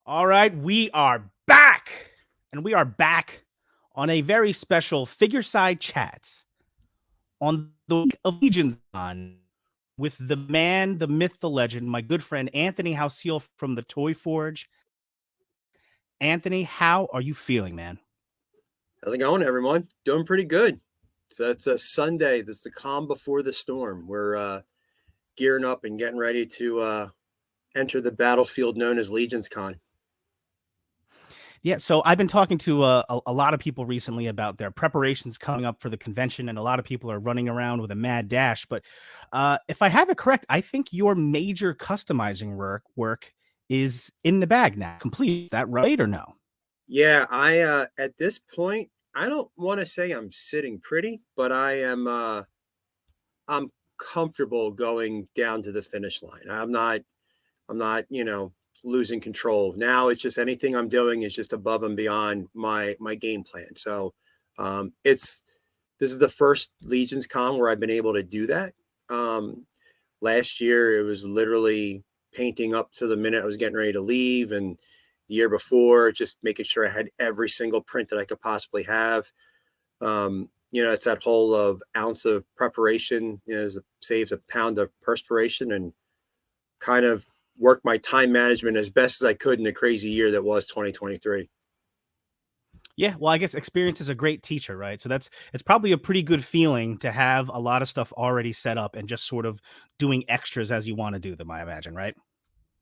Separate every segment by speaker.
Speaker 1: All right, we are back. And we are back on a very special FigureSide Chats on the week of LegionsCon with the man, the myth, the legend, my good friend Anthony Houseal from the Toy Forge. Anthony, how are you feeling, man?
Speaker 2: How's it going, everyone? Doing pretty good. So it's a Sunday. That's the calm before the storm. We're gearing up and getting ready to enter the battlefield known as LegionsCon.
Speaker 1: Yeah, so I've been talking to a lot of people recently about their preparations coming up for the convention, and a lot of people are running around with a mad dash. But if I have it correct, I think your major customizing work is in the bag now, complete. Is that right or no?
Speaker 2: Yeah, I at this point, I don't want to say I'm sitting pretty, but I'm comfortable going down to the finish line. I'm not, losing control. Now it's just anything I'm doing is just above and beyond my game plan. So it's this is the first Legions Con where I've been able to do that. Um, Last year it was literally painting up to the minute I was getting ready to leave, and the year before just making sure I had every single print that I could possibly have. It's that whole of ounce of preparation, saves a pound of perspiration, and kind of work my time management as best as I could in a crazy year that was 2023.
Speaker 1: Yeah, well, I guess experience is a great teacher, right? So it's probably a pretty good feeling to have a lot of stuff already set up and just sort of doing extras as you want to do them, I imagine, right?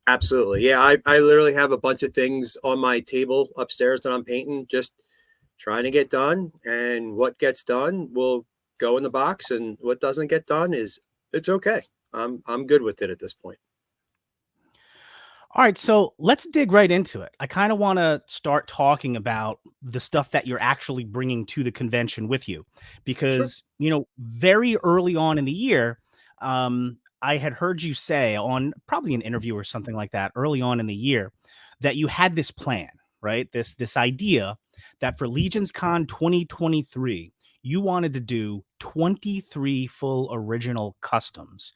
Speaker 2: Absolutely. Yeah, I literally have a bunch of things on my table upstairs that I'm painting, just trying to get done. And what gets done will go in the box, and what doesn't get done is it's okay. I'm good with it at this point.
Speaker 1: All right, so let's dig right into it. I kind of want to start talking about the stuff that you're actually bringing to the convention with you,
Speaker 2: Sure.
Speaker 1: because very early on in the year, I had heard you say on probably an interview or something like that early on in the year that you had this plan, right? This idea that for Legions Con 2023, you wanted to do 23 full original customs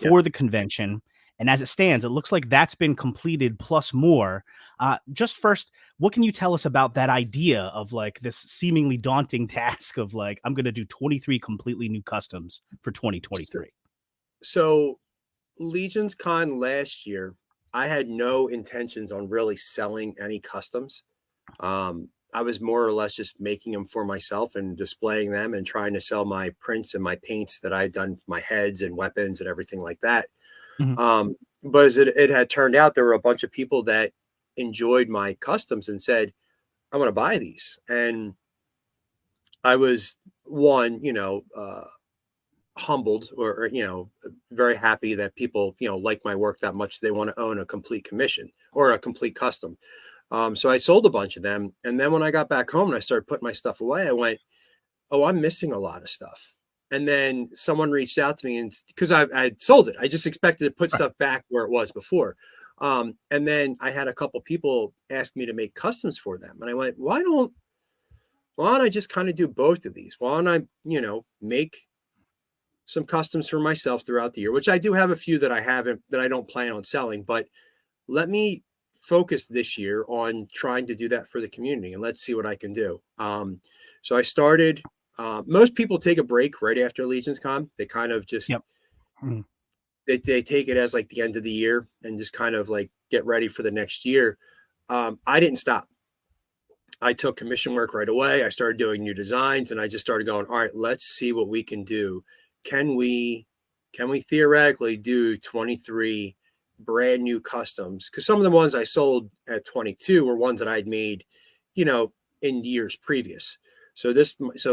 Speaker 2: Yep.
Speaker 1: for the convention, and as it stands, it looks like that's been completed plus more. Just first, what can you tell us about that idea of like this seemingly daunting task of like, I'm going to do 23 completely new customs for
Speaker 2: So,
Speaker 1: 2023?
Speaker 2: so Legions Con last year, I had no intentions on really selling any customs. I was more or less just making them for myself and displaying them and trying to sell my prints and my paints that I had done, my heads and weapons and everything like that.
Speaker 1: Mhm.
Speaker 2: But as it had turned out, there were a bunch of people that enjoyed my customs and said, I want to buy these. And I was one, humbled or very happy that people like my work that much they want to own a complete commission or a complete custom. So I sold a bunch of them, and then when I got back home and I started putting my stuff away, I went, oh, I'm missing a lot of stuff. And then someone reached out to me, and because I sold it, I just expected to put
Speaker 1: Right.
Speaker 2: stuff back where it was before. And then I had a couple people ask me to make customs for them, and I went, why don't I just kind of do both of these? Why don't I make some customs for myself throughout the year, which I do have a few that I don't plan on selling, but let me focus this year on trying to do that for the community, and let's see what I can do. So I started. Most people take a break right after Legions Con. They kind of just
Speaker 1: Yep. Mhm.
Speaker 2: they take it as like the end of the year and just kind of like get ready for the next year. I didn't stop. I took commission work right away. I started doing new designs, and I just started going, all right, let's see what we can do. Can we theoretically do 23 brand new customs? Because some of the ones I sold at 22 were ones that I'd made, you know, in years previous. So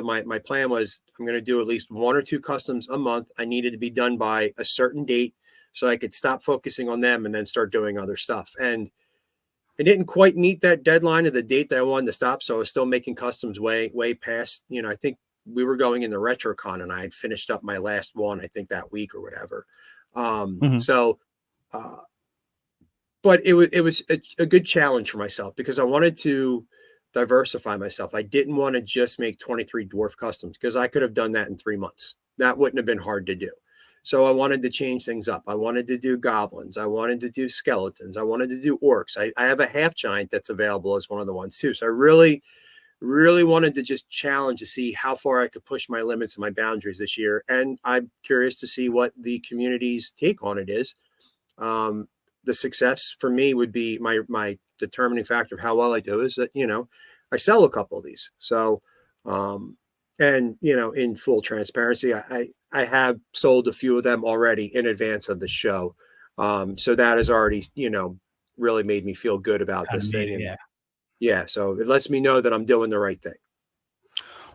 Speaker 2: my plan was I'm going to do at least one or two customs a month. I needed to be done by a certain date so I could stop focusing on them and then start doing other stuff. And I didn't quite meet that deadline of the date that I wanted to stop. So I was still making customs way past, I think we were going in the RetroCon and I had finished up my last one, I think that week or whatever. Um,
Speaker 1: Mhm.
Speaker 2: so, uh, but it was a good challenge for myself because I wanted to diversify myself. I didn't want to just make 23 dwarf customs because I could have done that in 3 months. That wouldn't have been hard to do. So I wanted to change things up. I wanted to do goblins. I wanted to do skeletons. I wanted to do orcs. I have a half giant that's available as one of the ones too. So I really wanted to just challenge to see how far I could push my limits and my boundaries this year. And I'm curious to see what the community's take on it is. The success for me would be my determining factor of how well I do is that, I sell a couple of these. So, and in full transparency, I have sold a few of them already in advance of the show. So that has already, really made me feel good about
Speaker 1: Kind of
Speaker 2: this
Speaker 1: made
Speaker 2: thing.
Speaker 1: it,
Speaker 2: And
Speaker 1: yeah.
Speaker 2: yeah, so it lets me know that I'm doing the right thing.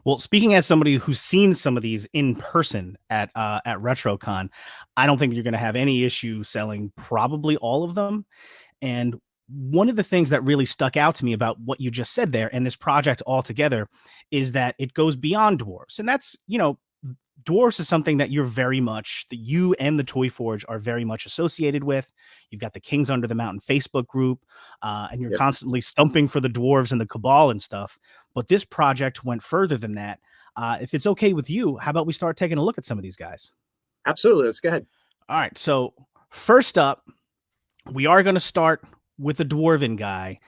Speaker 1: Well, speaking as somebody who's seen some of these in person at RetroCon, I don't think you're going to have any issue selling probably all of them. And one of the things that really stuck out to me about what you just said there and this project altogether is that it goes beyond dwarves. And that's, dwarves is something that that you and the Toy Forge are very much associated with. You've got the Kings Under the Mountain Facebook group, and you're
Speaker 2: Yep,
Speaker 1: constantly stumping for the dwarves and the cabal and stuff. But this project went further than that. If it's okay with you, how about we start taking a look at some of these guys?
Speaker 2: absolutely. Let's go ahead.
Speaker 1: All right. So, first up, we are going to start with the dwarven guy.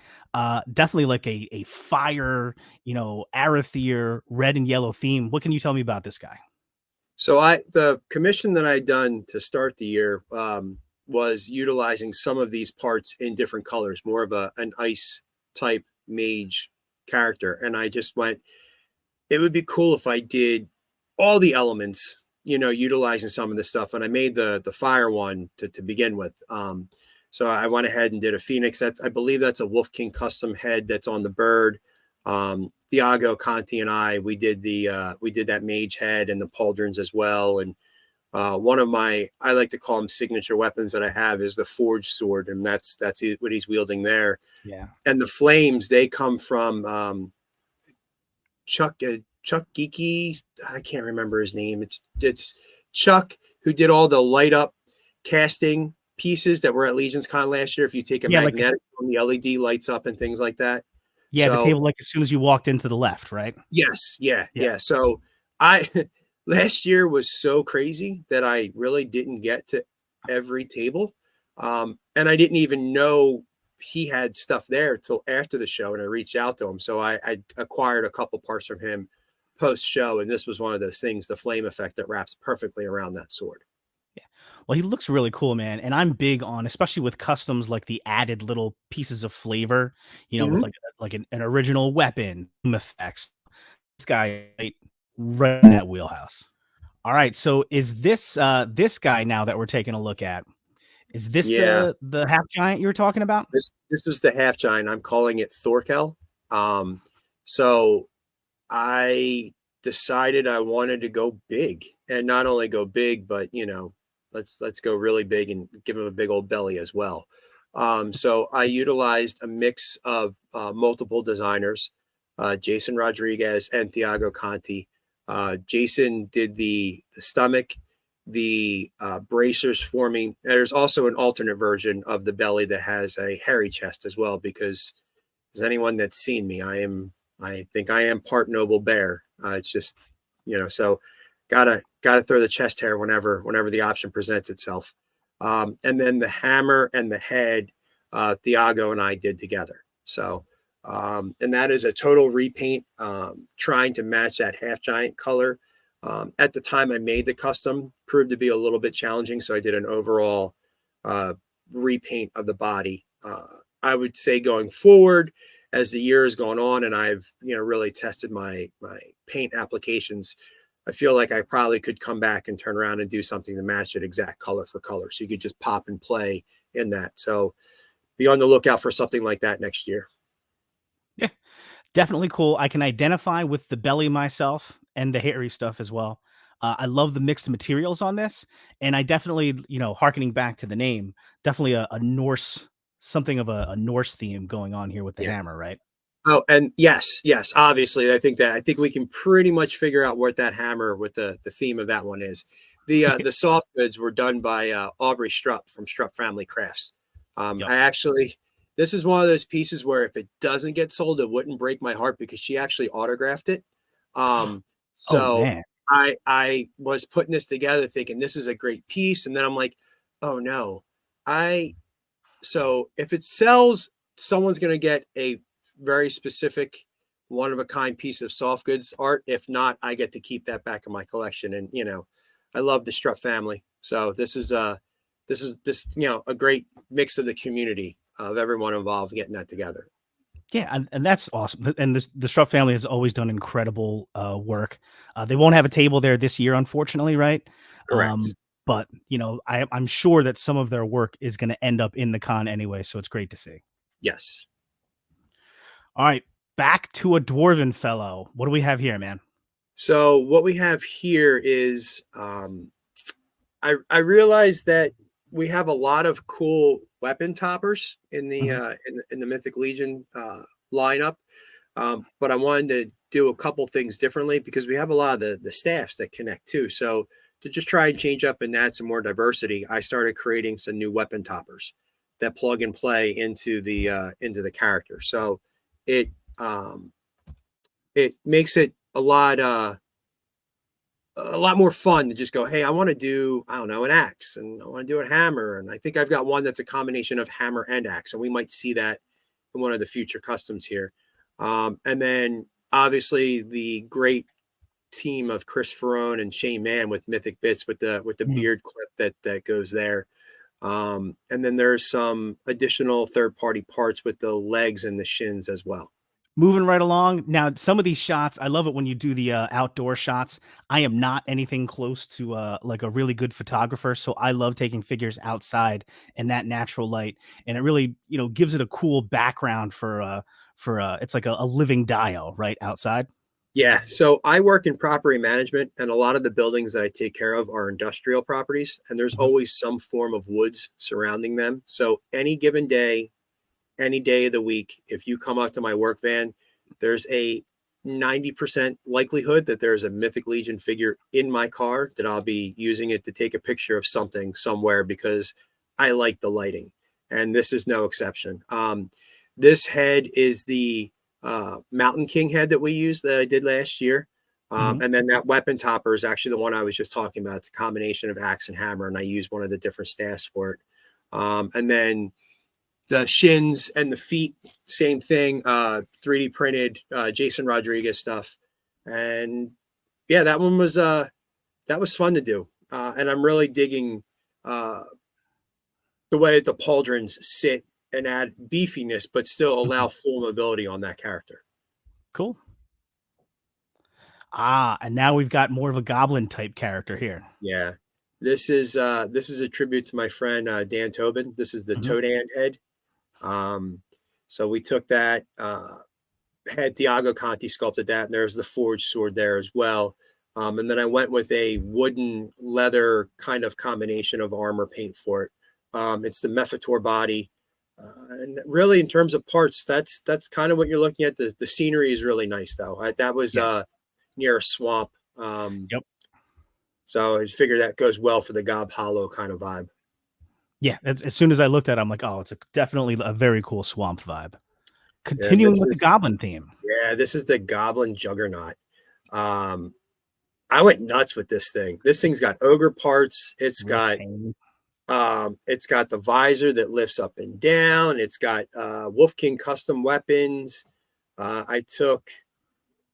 Speaker 1: Definitely like a fire, Arathier red and yellow theme. What can you tell me about this guy?
Speaker 2: So the commission that I done to start the year was utilizing some of these parts in different colors, more of an ice type mage character. And I just went, it would be cool if I did all the elements, utilizing some of this stuff. And I made the fire one to begin with. So I went ahead and did a phoenix. I believe that's a Wolf King custom head that's on the bird. Thiago, Conti, and we did that mage head and the pauldrons as well. And one of I like to call them signature weapons that I have is the forged sword, and that's what he's wielding there.
Speaker 1: Yeah.
Speaker 2: And the flames, they come from Chuck Geeky. I can't remember his name. It's Chuck who did all the light up casting pieces that were at LegionsCon last year. If you take a
Speaker 1: Yeah.
Speaker 2: magnetic from the LED lights up and things like that.
Speaker 1: Yeah. The
Speaker 2: So
Speaker 1: table, like as soon as you walked into the left, right?
Speaker 2: yes, yeah,
Speaker 1: Yeah.
Speaker 2: yeah. So I last year was so crazy that I really didn't get to every table. And I didn't even know he had stuff there till after the show, and I reached out to him. So I acquired a couple parts from him post show, and this was one of those things, the flame effect that wraps perfectly around that sword.
Speaker 1: Yeah. Well, he looks really cool, man. And I'm big on, especially with customs, like the added little pieces of flavor, with
Speaker 2: Mm-hmm.
Speaker 1: like an original weapon effects. This guy right in that wheelhouse. All right. So is this guy now that we're taking a look at? Is this
Speaker 2: Yeah,
Speaker 1: the half giant you were talking about?
Speaker 2: this was the half giant. I'm calling it Thorkel. So I decided I wanted to go big, and not only go big, but let's go really big and give him a big old belly as well. So I utilized a mix of multiple designers, Jason Rodriguez and Thiago Conti. Jason did the stomach, the bracers for me. There's also an alternate version of the belly that has a hairy chest as well, because as anyone that's seen me, I think I am part noble bear. It's just, so gotta throw the chest hair whenever the option presents itself. And then the hammer and the head, Thiago and I did together. So, and that is a total repaint, trying to match that half giant color. At the time I made the custom, proved to be a little bit challenging. So I did an overall repaint of the body. I would say going forward, as the year has gone on and I've really tested my paint applications, I feel like I probably could come back and turn around and do something to match it exact color for color. So you could just pop and play in that. So be on the lookout for something like that next year.
Speaker 1: Yeah, definitely cool. I can identify with the belly myself and the hairy stuff as well. I love the mixed materials on this, and I definitely, harkening back to the name, definitely a Norse, something of a Norse theme going on here with the
Speaker 2: Yeah.
Speaker 1: hammer, right?
Speaker 2: Oh, and yes, obviously, I think we can pretty much figure out what that hammer with the theme of that one is. The soft goods were done by Aubrey Strupp from Strupp Family Crafts.
Speaker 1: Yep.
Speaker 2: This is one of those pieces where if it doesn't get sold, it wouldn't break my heart because she actually autographed it.
Speaker 1: Oh
Speaker 2: So
Speaker 1: man.
Speaker 2: I was putting this together thinking this is a great piece. And then I'm like, oh no, so if it sells, someone's going to get a very specific one of a kind piece of soft goods art. If not, I get to keep that back in my collection. And, I love the Strutt family. So this, a great mix of the community of everyone involved getting that together.
Speaker 1: Yeah, and that's awesome. And the Strutt family has always done incredible work. They won't have a table there this year, unfortunately, right?
Speaker 2: Correct.
Speaker 1: But I'm sure that some of their work is going to end up in the con anyway. So it's great to see.
Speaker 2: Yes.
Speaker 1: All right, back to a dwarven fellow. What do we have here, man?
Speaker 2: So what we have here is I realized that we have a lot of cool weapon toppers in the
Speaker 1: Mhm.
Speaker 2: in the Mythic Legion lineup, but I wanted to do a couple things differently because we have a lot of the staffs that connect too. So to just try and change up and add some more diversity, I started creating some new weapon toppers that plug and play into the character. So it um, it makes it a lot more fun to just go, hey, I want to do, I don't know, an axe and I want to do a hammer. And I think I've got one that's a combination of hammer and axe. And we might see that in one of the future customs here. And then obviously the great team of Chris Ferrone and Shane Mann with Mythic Bits with the
Speaker 1: Mhm.
Speaker 2: beard clip that goes there. And then there's some additional third party parts with the legs and the shins as well.
Speaker 1: Moving right along. Now, some of these shots, I love it when you do the outdoor shots. I am not anything close to like a really good photographer, so I love taking figures outside in that natural light, and it really, gives it a cool background for it's like a living dial right outside.
Speaker 2: Yeah, so I work in property management, and a lot of the buildings that I take care of are industrial properties, and there's
Speaker 1: Mhm.
Speaker 2: always some form of woods surrounding them. So any given day, any day of the week, if you come up to my work van, there's a 90% likelihood that there's a Mythic Legion figure in my car that I'll be using it to take a picture of something somewhere because I like the lighting. And this is no exception. This head is the Mountain King head that we used that I did last year.
Speaker 1: Mhm.
Speaker 2: And then that weapon topper is actually the one I was just talking about. It's a combination of axe and hammer, and I used one of the different staffs for it. And then the shins and the feet, same thing, 3D printed Jason Rodriguez stuff. And yeah, that was fun to do. And I'm really digging uh, the way that the pauldrons sit and add beefiness, but still
Speaker 1: Mhm.
Speaker 2: allow full mobility on that character.
Speaker 1: Cool. And now we've got more of a goblin type character here.
Speaker 2: Yeah. This is a tribute to my friend Dan Tobin. This is the
Speaker 1: Mhm.
Speaker 2: Toad head. Um, so we took that, had Thiago Conti sculpted that, and there's the forged sword there as well. And then I went with a wooden leather kind of combination of armor paint for it. It's the Mephitor body. And really, in terms of parts, that's kind of what you're looking at. The scenery is really nice, though. That was
Speaker 1: Yeah.
Speaker 2: near a swamp. Um,
Speaker 1: Yep.
Speaker 2: so I figure that goes well for the Gob Hollow kind of vibe.
Speaker 1: Yeah. As soon as I looked at it, I'm like, oh, it's definitely a very cool swamp vibe.
Speaker 2: And
Speaker 1: Continuing with the goblin theme.
Speaker 2: this is the Goblin Juggernaut. Um, I went nuts with this thing. This thing's got ogre parts.
Speaker 1: Real pain.
Speaker 2: It's got the visor that lifts up and down. It's got Wolf King custom weapons. I took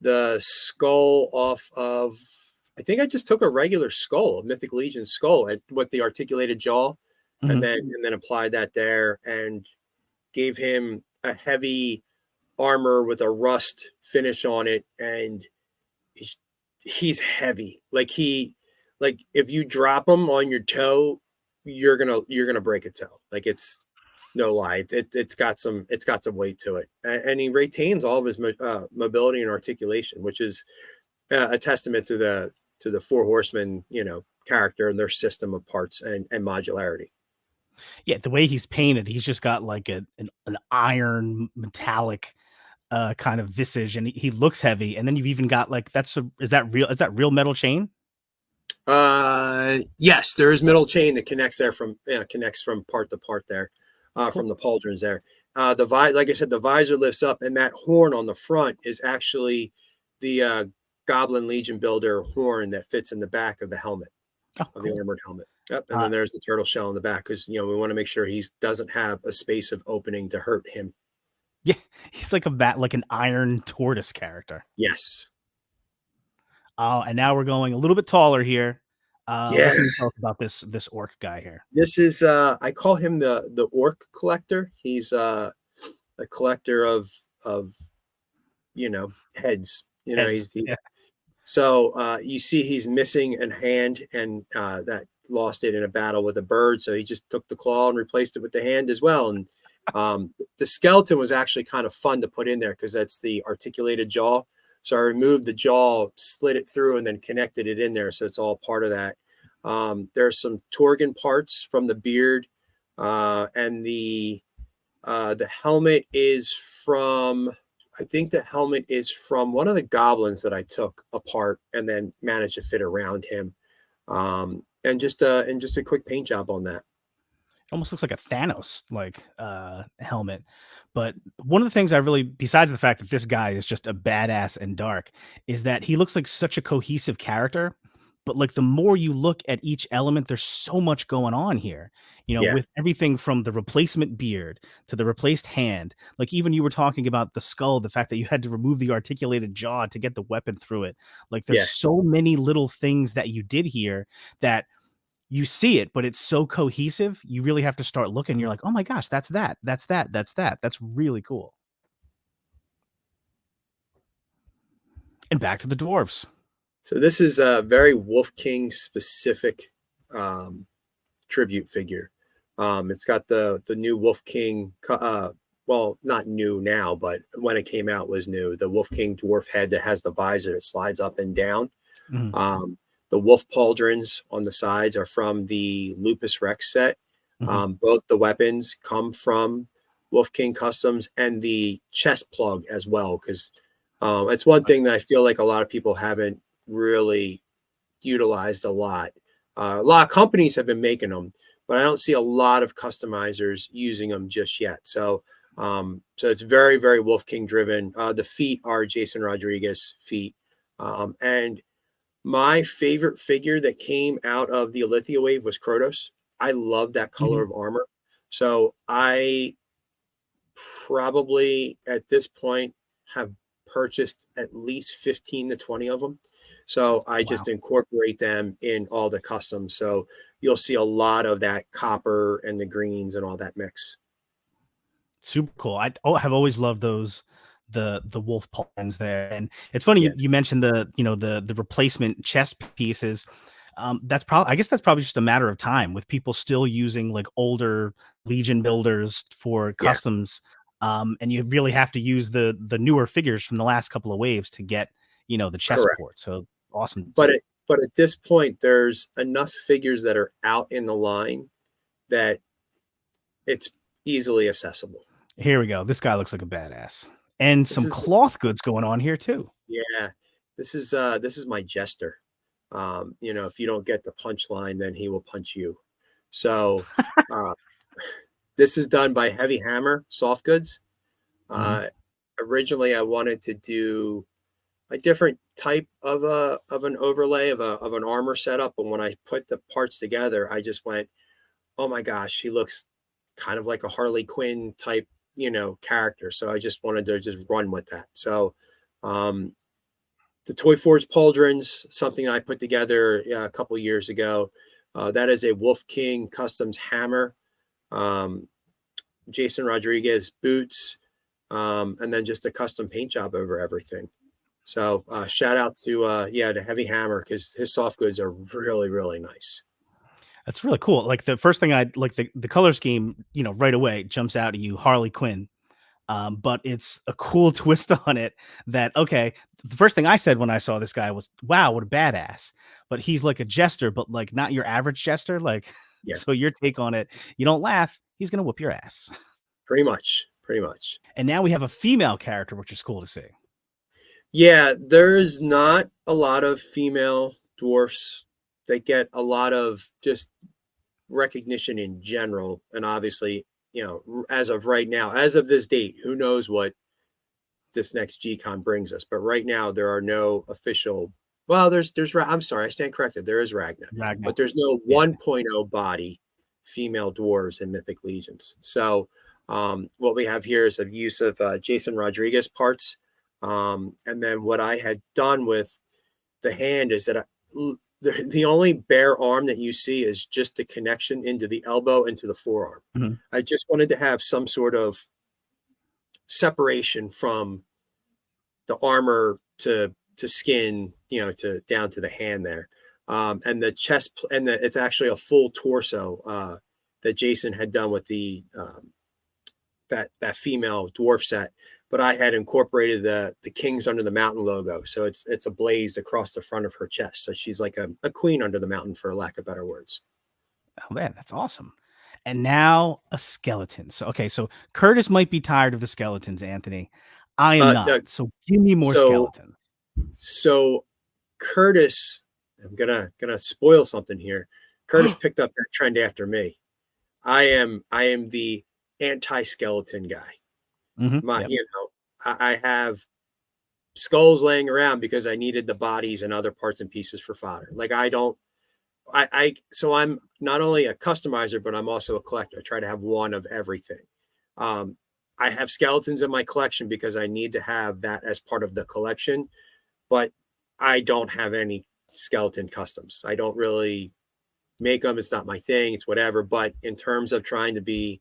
Speaker 2: the skull off of. I think I just took a regular skull, a Mythic Legion skull, with the articulated jaw,
Speaker 1: Mhm.
Speaker 2: and then applied that there and gave him a heavy armor with a rust finish on it, and he's he's heavy. Like if you drop him on your toe, you're gonna break a toe. Like it's no lie. It's got some weight to it, and he retains all of his mobility and articulation, which is a testament to the four horsemen, character and their system of parts and modularity.
Speaker 1: Yeah, the way he's painted, he's just got like an iron metallic kind of visage, and he looks heavy. And then you've even got like is that real metal chain?
Speaker 2: Yes, there is middle chain that connects there from connects from part to part there,
Speaker 1: Cool.
Speaker 2: from the pauldrons there. Like I said, the visor lifts up, and that horn on the front is actually the Goblin Legion Builder horn that fits in the back of the helmet,
Speaker 1: Oh,
Speaker 2: of the
Speaker 1: cool.
Speaker 2: armored helmet. Yep. And then there's the turtle shell in the back because, we want to make sure he doesn't have a space of opening to hurt him.
Speaker 1: Yeah, he's like an iron tortoise character.
Speaker 2: Yes.
Speaker 1: And now we're going a little bit taller here.
Speaker 2: Yeah.
Speaker 1: What can you tell us about this orc guy here?
Speaker 2: This is I call him the orc collector. He's a collector of heads.
Speaker 1: Heads.
Speaker 2: He's so you see he's missing a hand, and that lost it in a battle with a bird. So he just took the claw and replaced it with the hand as well. And the skeleton was actually kind of fun to put in there because that's the articulated jaw. So I removed the jaw, slid it through, and then connected it in there. So it's all part of that. There's some Torgan parts from the beard, and the helmet is from, I think the helmet is from one of the goblins that I took apart and then managed to fit around him. And just a quick paint job on that.
Speaker 1: Almost looks like a Thanos helmet. But one of the things I really, besides the fact that this guy is just a badass and dark, is that he looks like such a cohesive character. But like the more you look at each element, there's so much going on here,
Speaker 2: Yeah.
Speaker 1: with everything from the replacement beard to the replaced hand. Like even you were talking about the skull, the fact that you had to remove the articulated jaw to get the weapon through it. Like there's so many little things that you did here that you see it, but it's so cohesive. You really have to start looking. You're like, oh my gosh, that's that. That's that. That's that. That's really cool. And back to the dwarves.
Speaker 2: So this is a very Wolf King specific tribute figure. It's got the new Wolf King, well, not new now, but when it came out was new. The Wolf King dwarf head that has the visor that slides up and down. Mm-hmm. The wolf pauldrons on the sides are from the Lupus Rex set. Mm-hmm. Both the weapons come from Wolf King Customs, and the chest plug as well, because it's one thing that I feel like a lot of people haven't really utilized a lot. A lot of companies have been making them, but I don't see a lot of customizers using them just yet. So it's very, very Wolf King driven. The feet are Jason Rodriguez feet. And my favorite figure that came out of the Alithia wave was Krotos. I love that color of armor. So I probably at this point have purchased at least 15 to 20 of them. So I just incorporate them in all the customs. So you'll see a lot of that copper and the greens and all that mix.
Speaker 1: Super cool. I have always loved those, the wolf pawns there. And it's funny you mentioned the replacement chest pieces. That's probably, I guess that's probably just a matter of time with people still using like older Legion builders for customs. And you really have to use the newer figures from the last couple of waves to get, the chest port. So awesome.
Speaker 2: But at this point, there's enough figures that are out in the line that it's easily accessible.
Speaker 1: Here we go. This guy looks like a badass. And some cloth goods going on here too.
Speaker 2: Yeah. This is my jester. If you don't get the punchline, then he will punch you. So this is done by Heavy Hammer Soft Goods. Originally, I wanted to do a different type of an overlay of an armor setup, and when I put the parts together, I just went, "Oh my gosh, he looks kind of like a Harley Quinn type, character." So I just wanted to just run with that. So the Toy Forge pauldrons, something I put together a couple years ago. That is a Wolf King Customs hammer, Jason Rodriguez boots, and then just a custom paint job over everything. So shout out to Heavy Hammer, because his soft goods are really, really nice.
Speaker 1: That's really cool. Like the first thing I like, the color scheme, right away jumps out at you, Harley Quinn. But it's a cool twist on it that, okay, the first thing I said when I saw this guy was, wow, what a badass. But he's like a jester, but like not your average jester. Like, so your take on it, you don't laugh, he's going to whoop your ass.
Speaker 2: Pretty much.
Speaker 1: And now we have a female character, which is cool to see.
Speaker 2: Yeah, there's not a lot of female dwarfs that get a lot of just recognition in general. And obviously, as of right now, as of this date, who knows what this next G-Con brings us. But right now there are no official. Well, I'm sorry, I stand corrected. There is Ragna,
Speaker 1: Ragnar.
Speaker 2: but there's no
Speaker 1: Yeah.
Speaker 2: 1.0 body female dwarves in Mythic Legions. So what we have here is a use of Jason Rodriguez parts. And then what I had done with the hand is that the only bare arm that you see is just the connection into the elbow into the forearm.
Speaker 1: Mm-hmm.
Speaker 2: I just wanted to have some sort of separation from the armor to skin, to down to the hand there. And the chest, and it's actually a full torso that Jason had done with the that female dwarf set, but I had incorporated the Kings Under the Mountain logo, so it's ablazed across the front of her chest. So she's like a queen under the mountain, for lack of better words.
Speaker 1: Oh man, that's awesome. And now a skeleton. So okay, so Curtis might be tired of the skeletons, Anthony. I am not.
Speaker 2: No,
Speaker 1: So give me more skeletons.
Speaker 2: So Curtis, I'm gonna spoil something here. Curtis picked up that trend after me. I am the anti-skeleton guy.
Speaker 1: Mm-hmm. Yep.
Speaker 2: I have skulls laying around because I needed the bodies and other parts and pieces for fodder. Like so I'm not only a customizer, but I'm also a collector. I try to have one of everything. I have skeletons in my collection because I need to have that as part of the collection, but I don't have any skeleton customs. I don't really make them. It's not my thing. It's whatever. But in terms of trying to be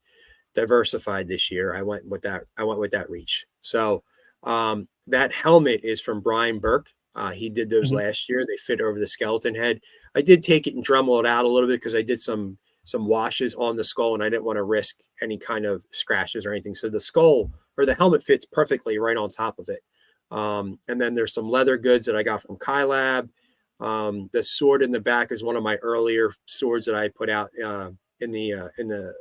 Speaker 2: diversified this year, I went with that reach. So that helmet is from Brian Burke. He did those
Speaker 1: Mm-hmm.
Speaker 2: last year. They fit over the skeleton head. I did take it and Dremel it out a little bit because I did some washes on the skull and I didn't want to risk any kind of scratches or anything. So the skull or the helmet fits perfectly right on top of it. And then there's some leather goods that I got from Kylab. The sword in the back is one of my earlier swords that I put out in the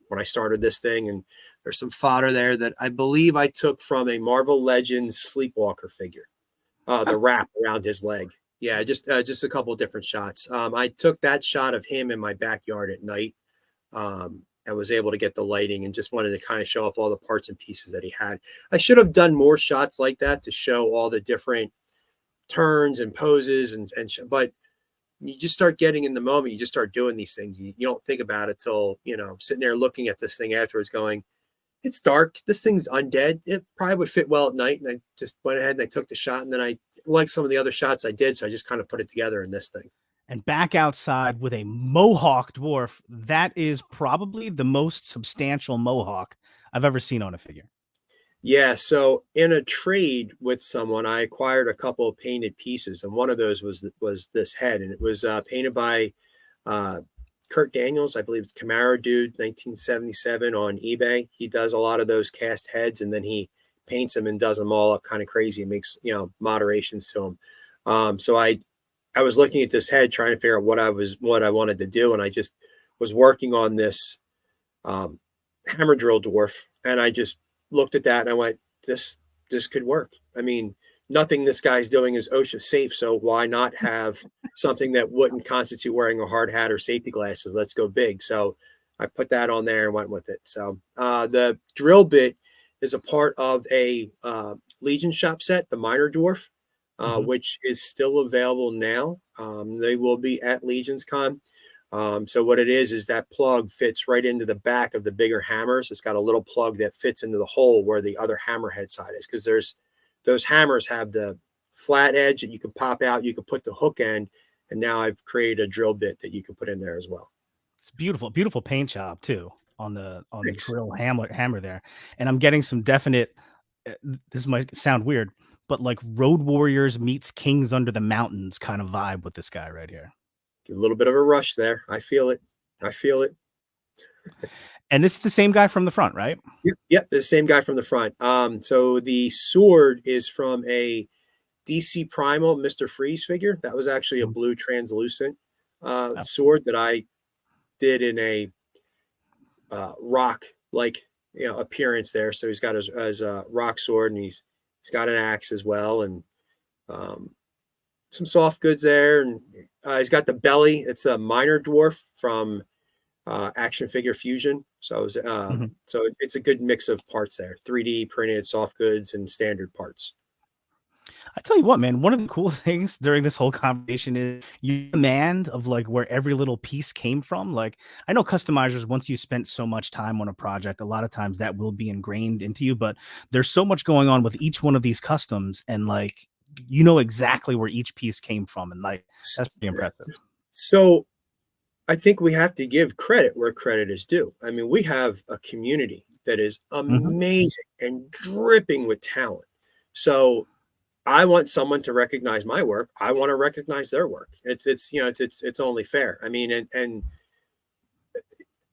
Speaker 2: when I started this thing, and there's some fodder there that I believe I took from a Marvel Legends Sleepwalker figure. The wrap around his leg. Yeah, just a couple of different shots. I took that shot of him in my backyard at night. I was able to get the lighting and just wanted to kind of show off all the parts and pieces that he had. I should have done more shots like that to show all the different turns and poses but you just start getting in the moment. You just start doing these things. You don't think about it till, sitting there looking at this thing afterwards going, it's dark. This thing's undead. It probably would fit well at night. And I just went ahead and I took the shot, and then I liked some of the other shots I did. So I just kind of put it together in this thing.
Speaker 1: And back outside with a mohawk dwarf. That is probably the most substantial mohawk I've ever seen on a figure.
Speaker 2: Yeah. So in a trade with someone, I acquired a couple of painted pieces, and one of those was this head, and it was painted by Kurt Daniels. I believe it's Camaro Dude 1977 on eBay. He does a lot of those cast heads, and then he paints them and does them all up kind of crazy and makes moderations to them. So I was looking at this head trying to figure out what I wanted to do, and I just was working on this hammer drill dwarf, and I just looked at that and I went, this could work. I mean, nothing this guy's doing is OSHA safe, so why not have something that wouldn't constitute wearing a hard hat or safety glasses? Let's go big. So I put that on there and went with it. So the drill bit is a part of a Legion shop set, the Minor Dwarf, which is still available now. They will be at LegionsCon. So what it is that plug fits right into the back of the bigger hammers. It's got a little plug that fits into the hole where the other hammerhead side is, because those hammers have the flat edge that you can pop out. You can put the hook end, and now I've created a drill bit that you can put in there as well.
Speaker 1: It's beautiful, beautiful paint job too on the
Speaker 2: Thanks.
Speaker 1: drill hammer there, and I'm getting some definite. This might sound weird, but like Road Warriors meets Kings Under the Mountains kind of vibe with this guy right here.
Speaker 2: A little bit of a rush there. I feel it.
Speaker 1: And this is the same guy from the front, right?
Speaker 2: Yep, the same guy from the front. So the sword is from a DC Primal Mr. Freeze figure. That was actually a blue translucent sword that I did in a rock like appearance there. So he's got his rock sword, and he's got an axe as well, and some soft goods there, and he's got the belly. It's a Minor Dwarf from Action Figure Fusion. So,
Speaker 1: Mhm.
Speaker 2: it's a good mix of parts there: 3D printed, soft goods, and standard parts.
Speaker 1: I tell you what, man, one of the cool things during this whole conversation is your demand of like where every little piece came from. Like, I know customizers, once you spent so much time on a project, a lot of times that will be ingrained into you, but there's so much going on with each one of these customs, and like, you know exactly where each piece came from. And like, that's pretty impressive.
Speaker 2: So I think we have to give credit where credit is due. I mean, we have a community that is
Speaker 1: Mhm.
Speaker 2: amazing and dripping with talent. So I want someone to recognize my work. I want to recognize their work. It's only fair. I mean, and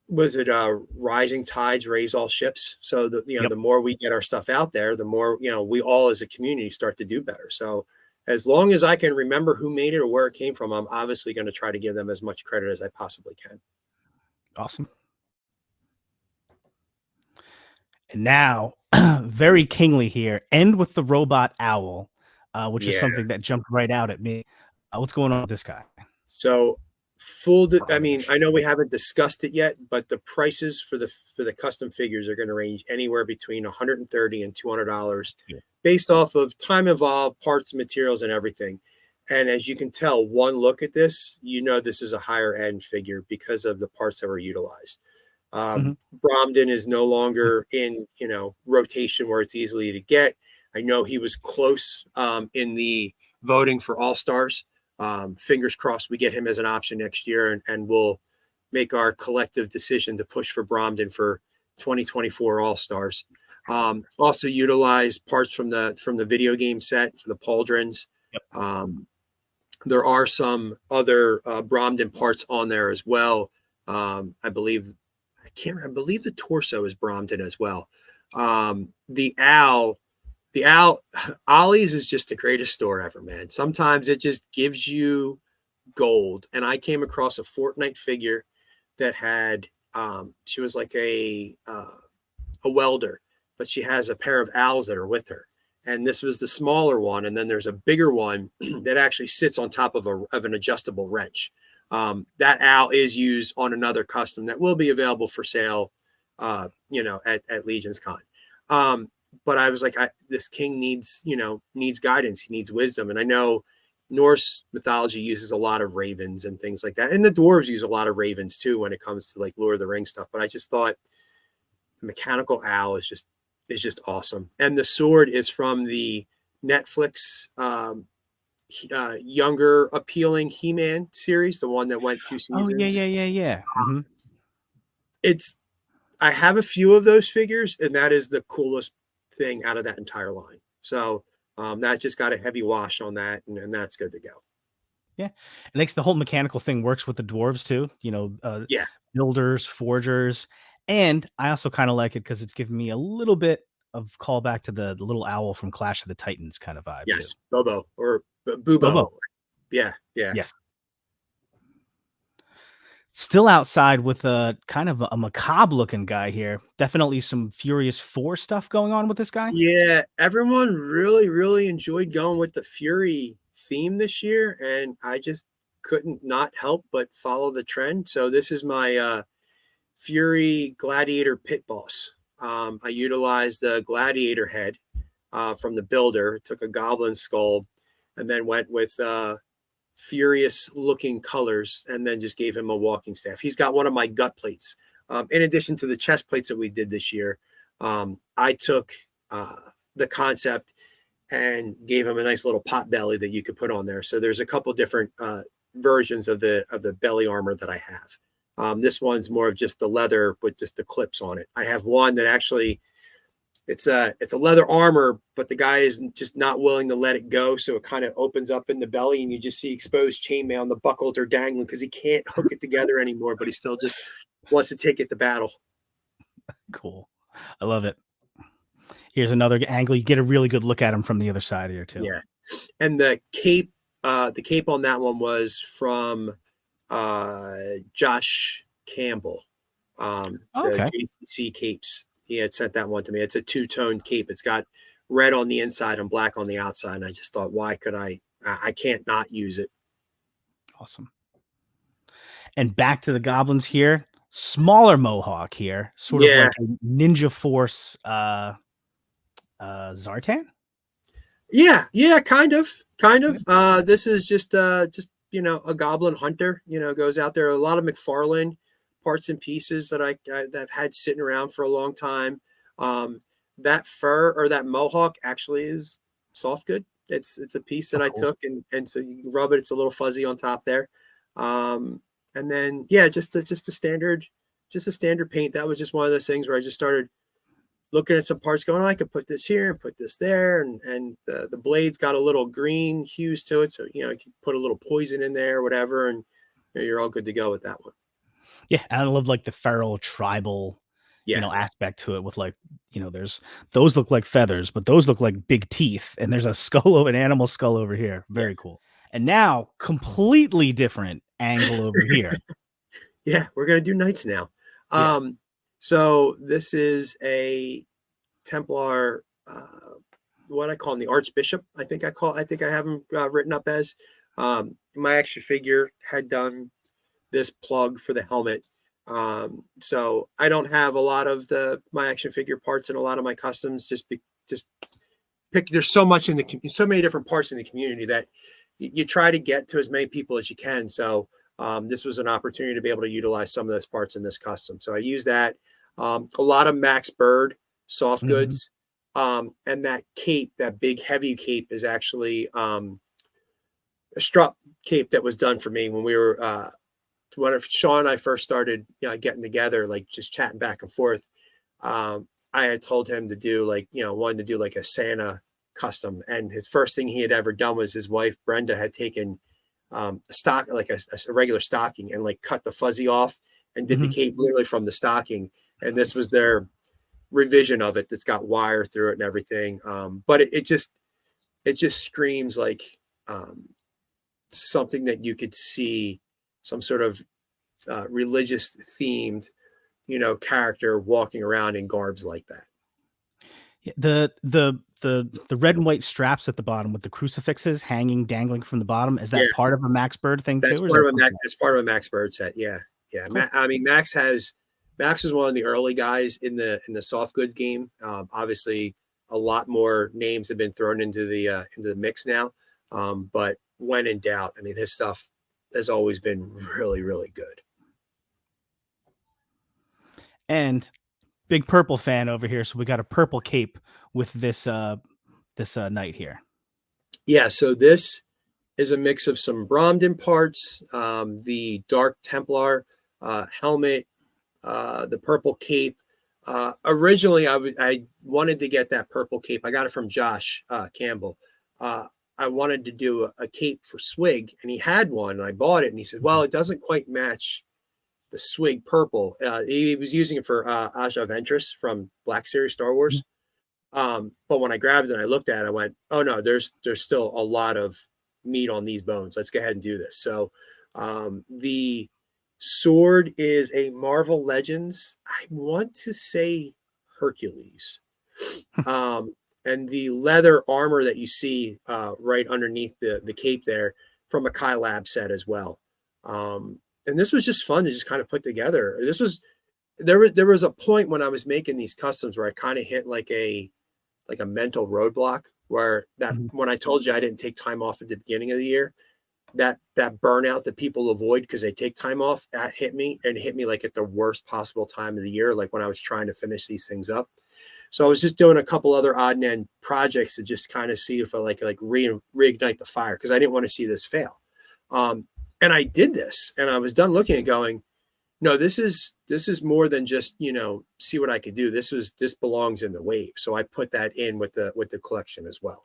Speaker 2: was it rising tides raise all ships? So
Speaker 1: Yep.
Speaker 2: the more we get our stuff out there, the more we all as a community start to do better. So as long as I can remember who made it or where it came from, I'm obviously going to try to give them as much credit as I possibly can.
Speaker 1: Awesome. And now, very kingly here, end with the robot owl, which is
Speaker 2: Yeah.
Speaker 1: something that jumped right out at me. What's going on with this guy?
Speaker 2: So I mean, I know we haven't discussed it yet, but the prices for the custom figures are going to range anywhere between 130 and $200
Speaker 1: Yeah.
Speaker 2: based off of time involved, parts, materials, and everything. And as you can tell, one look at this, this is a higher end figure because of the parts that were utilized.
Speaker 1: Mhm.
Speaker 2: Bromden is no longer in rotation where it's easily to get. I know he was close in the voting for All Stars. Fingers crossed we get him as an option next year, and we'll make our collective decision to push for Bromden for 2024 All Stars. Also utilize parts from the video game set for the pauldrons.
Speaker 1: Yep.
Speaker 2: Um, there are some other Bromden parts on there as well. I believe I believe the torso is Brompton as well. The owl, Ollie's is just the greatest store ever, man. Sometimes it just gives you gold. And I came across a Fortnite figure that had, she was like a welder, but she has a pair of owls that are with her. And this was the smaller one, and then there's a bigger one that actually sits on top of an adjustable wrench. That owl is used on another custom that will be available for sale, at LegionsCon. Um, but I was like, this king needs guidance. He needs wisdom, and I know Norse mythology uses a lot of ravens and things like that, and the dwarves use a lot of ravens too when it comes to like Lord of the Rings stuff. But I just thought the mechanical owl is just awesome, and the sword is from the Netflix younger appealing He-Man series, the one that went two
Speaker 1: Oh, yeah,
Speaker 2: seasons.
Speaker 1: yeah, yeah, yeah. Mhm.
Speaker 2: It's I have a few of those figures, and that is the coolest thing out of that entire line. So that just got a heavy wash on that, and that's good to go.
Speaker 1: Yeah. It makes the whole mechanical thing works with the dwarves too,
Speaker 2: Yeah.
Speaker 1: builders, forgers, and I also kinda like it because it's giving me a little bit of callback to the little owl from Clash of the Titans kind of vibe too.
Speaker 2: Yes. Bobo or
Speaker 1: Bobo.
Speaker 2: Bubo. Yeah. Yeah.
Speaker 1: Yes. Still outside with a kind of a macabre looking guy here. Definitely some Furious 4 stuff going on with this guy.
Speaker 2: Yeah, everyone really, really enjoyed going with the Fury theme this year, and I just couldn't not help but follow the trend. So this is my Fury Gladiator Pit Boss. I utilized the Gladiator head from the builder, took a goblin skull, and then went with furious looking colors, and then just gave him a walking staff. He's got one of my gut plates. In addition to the chest plates that we did this year, I took uh, the concept and gave him a nice little pot belly that you could put on there. So there's a couple different versions of the belly armor that I have. This one's more of just the leather with just the clips on it. I have one that actually it's a leather armor, but the guy is just not willing to let it go, so it kind of opens up in the belly, and you just see exposed chainmail, and the buckles are dangling because he can't hook it together anymore, but he still just wants to take it to battle.
Speaker 1: Cool. I love it. Here's another angle. You get a really good look at him from the other side here too.
Speaker 2: Yeah, and the cape on that one was from Josh Campbell,
Speaker 1: Oh,
Speaker 2: the
Speaker 1: okay.
Speaker 2: JCC capes. He had sent that one to me. It's a two-tone cape. It's got red on the inside and black on the outside. And I just thought, why could I can't not use it.
Speaker 1: Awesome. And back to the goblins here. smaller mohawk here, sort of
Speaker 2: Yeah.
Speaker 1: like a Ninja Force Zartan.
Speaker 2: Yeah, yeah, kind of, kind
Speaker 1: Yeah.
Speaker 2: of. This is just a goblin hunter. Goes out there. A lot of McFarlane parts and pieces that I've had sitting around for a long time. Um, that fur or that mohawk actually is soft good. It's a piece that
Speaker 1: Oh,
Speaker 2: I
Speaker 1: cool.
Speaker 2: took and so you can rub it. It's a little fuzzy on top there. And then yeah, just a standard paint. That was just one of those things where I just started looking at some parts going, oh, I could put this here and put this there. And the blades got a little green hues to it. So, you can put a little poison in there or whatever. And you're all good to go with that one.
Speaker 1: Yeah, and I love like the feral tribal,
Speaker 2: Yeah.
Speaker 1: aspect to it with like, there's those look like feathers, but those look like big teeth, and there's a skull of an animal skull over here.
Speaker 2: Yeah.
Speaker 1: Very cool. And now completely different angle over here.
Speaker 2: Yeah. We're going to do knights now.
Speaker 1: Yeah.
Speaker 2: So this is a Templar, what I call him, the Archbishop. I think I have him written up as. My action figure had done this plug for the helmet. So I don't have a lot of my action figure parts and a lot of my customs. Just pick. There's so much so many different parts in the community that you try to get to as many people as you can. So this was an opportunity to be able to utilize some of those parts in this custom. So I use that. A lot of Max Bird soft
Speaker 1: Mhm.
Speaker 2: goods. And that cape, that big heavy cape, is actually a strap cape that was done for me when we were when Sean and I first started, getting together, like just chatting back and forth. I had told him to do wanted to do like a Santa custom, and his first thing he had ever done was his wife Brenda had taken a stock, like a regular stocking, and like cut the fuzzy off and did the
Speaker 1: Mhm.
Speaker 2: cape literally from the stocking. And this
Speaker 1: Nice.
Speaker 2: was their revision of it that's got wire through it and everything. But it just screams like um, something that you could see, some sort of religious themed, character walking around in garbs like that.
Speaker 1: Yeah, the red and white straps at the bottom with the crucifixes hanging, dangling from the bottom, is
Speaker 2: Yeah,
Speaker 1: that part of a Max Bird thing
Speaker 2: that's
Speaker 1: too, or is
Speaker 2: part
Speaker 1: that
Speaker 2: of a
Speaker 1: something
Speaker 2: Max.
Speaker 1: else?
Speaker 2: That's part of a Max Bird set. Yeah, yeah.
Speaker 1: Cool.
Speaker 2: I mean, Max was one of the early guys in the soft goods game. Obviously, a lot more names have been thrown into the mix now. But when in doubt, I mean, his stuff has always been really, really good.
Speaker 1: And big purple fan over here, so we got a purple cape with this knight here.
Speaker 2: Yeah. So this is a mix of some Bromden parts, the Dark Templar helmet, the purple cape. Originally, I wanted to get that purple cape. I got it from Josh Campbell. I wanted to do a cape for Swig, and he had one, and I bought it, and he said, "Well, it doesn't quite match the Swig purple." He was using it for Aja Ventress from Black Series Star
Speaker 1: Mhm.
Speaker 2: Wars. But when I grabbed it and I looked at it, I went, "Oh no, there's still a lot of meat on these bones. Let's go ahead and do this." So the sword is a Marvel Legends. I want to say Hercules. Um, and the leather armor that you see right underneath the cape there, from a Kai Lab set as well. And this was just fun to just kind of put together. There was a point when I was making these customs where I kind of hit like a mental roadblock, where that
Speaker 1: Mhm.
Speaker 2: when I told you I didn't take time off at the beginning of the year, that burnout that people avoid because they take time off, that hit me, and hit me like at the worst possible time of the year, like when I was trying to finish these things up. So I was just doing a couple other odd and end projects to just kind of see if I reignite the fire, because I didn't want to see this fail. Um, and I did this, and I was done looking at going, no, this is more than just, see what I could do. This belongs in the wave. So I put that in with the collection as well.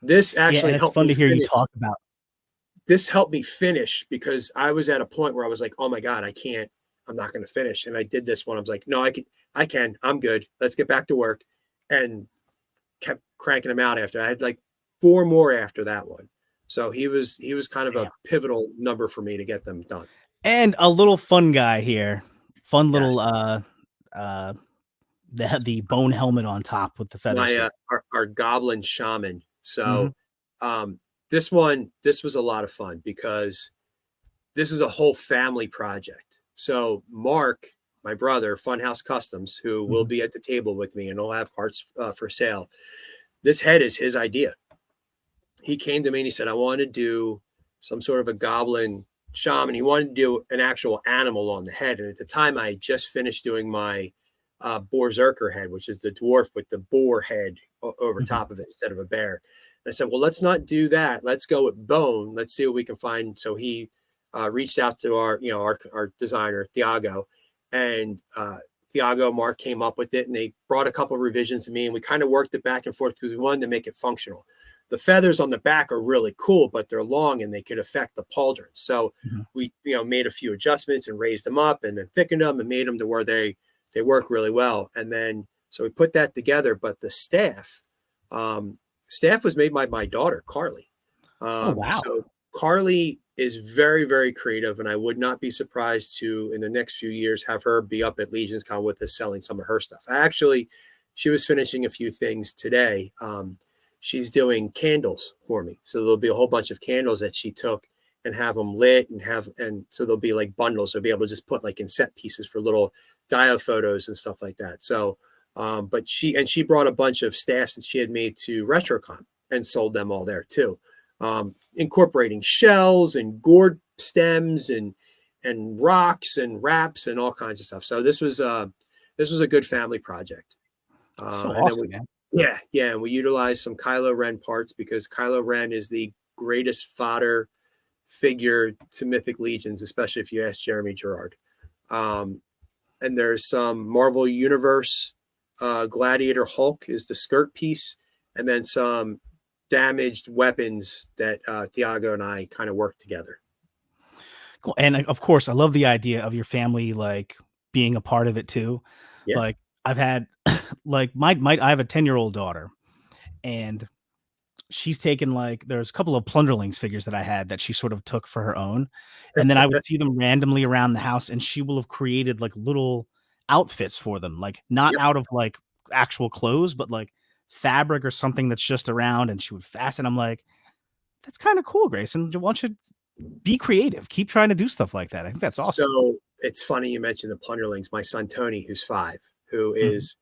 Speaker 2: This
Speaker 1: Yeah, and
Speaker 2: actually
Speaker 1: it's
Speaker 2: helped
Speaker 1: fun
Speaker 2: me
Speaker 1: to hear you
Speaker 2: finish.
Speaker 1: talk about.
Speaker 2: This helped me finish because I was at a point where I was like, oh my God, I'm not going to finish. And I did this one. I was like, no, I'm good. Let's get back to work. And kept cranking them out after. I had like 4 more after that one. So he was kind of a
Speaker 1: Damn.
Speaker 2: pivotal number for me to get them done.
Speaker 1: And a little fun guy here. Fun little
Speaker 2: Yes.
Speaker 1: uh the bone helmet on top with the feathers
Speaker 2: My
Speaker 1: here.
Speaker 2: our goblin shaman.
Speaker 1: Mhm.
Speaker 2: So this was a lot of fun because this is a whole family project. So Mark, my brother, Funhouse Customs, who will
Speaker 1: Mhm.
Speaker 2: be at the table with me and he'll have parts for sale. This head is his idea. He came to me and he said, I want to do some sort of a goblin shaman. He wanted to do an actual animal on the head. And at the time, I had just finished doing my Berserker head, which is the dwarf with the boar head over
Speaker 1: Mhm.
Speaker 2: top of it instead of a bear. And I said, well, let's not do that. Let's go with bone. Let's see what we can find. So he reached out to our designer, Thiago, and Thiago Mark came up with it, and they brought a couple of revisions to me, and we kind of worked it back and forth because we wanted to make it functional. The feathers on the back are really cool, but they're long and they could affect the pauldrons. So
Speaker 1: Mhm.
Speaker 2: we, made a few adjustments and raised them up and then thickened them and made them to where they work really well. And then so we put that together. But the staff was made by my daughter, Carly.
Speaker 1: Oh, wow.
Speaker 2: So Carly is very, very creative, and I would not be surprised to in the next few years have her be up at LegionsCon with us selling some of her stuff. Actually, she was finishing a few things today. She's doing candles for me, so there'll be a whole bunch of candles that she took and have them lit and so they'll be like bundles. So be able to just put like in set pieces for little dio photos and stuff like that. So, but she brought a bunch of staffs that she had made to RetroCon and sold them all there too, incorporating shells and gourd stems and rocks and wraps and all kinds of stuff. So this was a good family project.
Speaker 1: It's so
Speaker 2: And then
Speaker 1: awesome, man.
Speaker 2: yeah, and we utilized some Kylo Ren parts because Kylo Ren is the greatest fodder figure to Mythic Legions, especially if you ask Jeremy Gerard. Um, and there's some Marvel Universe Gladiator Hulk is the skirt piece, and then some damaged weapons that Thiago and I kind of worked together.
Speaker 1: Cool, and, of course, I love the idea of your family, like, being a part of it too.
Speaker 2: Yeah.
Speaker 1: Like, I've had like, my I have a 10-year-old daughter, and she's taken, like there's a couple of Plunderlings figures that I had that she sort of took for her own, and then I would see them randomly around the house, and she will have created, like, little outfits for them, like, not
Speaker 2: Yep.
Speaker 1: out of, like, actual clothes, but, like, fabric or something that's just around, and she would fasten. I'm like, "That's kinda cool, Grayson. Why don't you be creative? Keep trying to do stuff like that." I think that's awesome.
Speaker 2: So it's funny you mentioned the Plunderlings. My son Tony, who's 5, who
Speaker 1: Mhm.
Speaker 2: is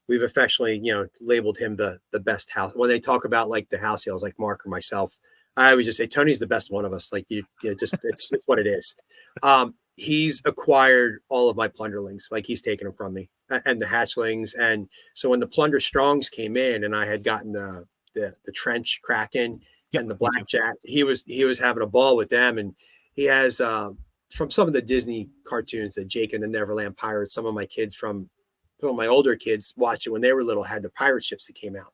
Speaker 2: we've affectionately, labeled him the best house. When they talk about like the house heels, like Mark or myself, I always just say Tony's the best one of us. Like just it's what it is. He's acquired all of my Plunderlings, like he's taken them from me, and the hatchlings. And so when the Plunder Strongs came in, and I had gotten the trench Kraken
Speaker 1: Yep,
Speaker 2: and the
Speaker 1: me too.
Speaker 2: Blackjack, he was having a ball with them, and he has from some of the Disney cartoons, that Jake and the Neverland Pirates. Some of my kids from some of my older kids watched it when they were little, had the pirate ships that came out,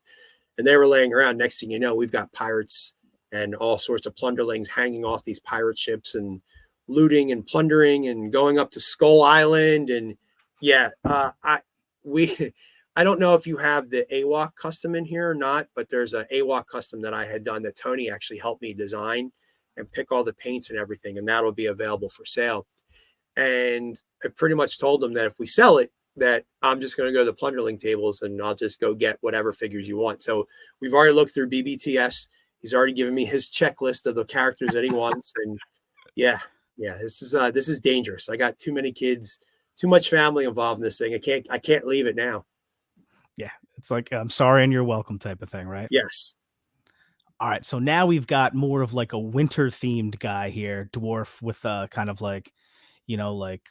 Speaker 2: and they were laying around. Next thing you know, we've got pirates and all sorts of plunderlings hanging off these pirate ships and looting and plundering and going up to Skull Island. And yeah, we I don't know if you have the AWOC custom in here or not, but there's a AWOC custom that I had done that Tony actually helped me design and pick all the paints and everything, and that'll be available for sale. And I pretty much told them that if we sell it, that I'm just going to go to the plunderling tables and I'll just go get whatever figures you want. So we've already looked through BBTS. He's already given me his checklist of the characters that he wants. And yeah, yeah, this is dangerous. I got too many kids, too much family involved in this thing. I can't leave it now.
Speaker 1: Yeah, it's like, "I'm sorry and you're welcome" type of thing, right?
Speaker 2: Yes.
Speaker 1: Alright, so now we've got more of, like, a winter-themed guy here, dwarf with, kind of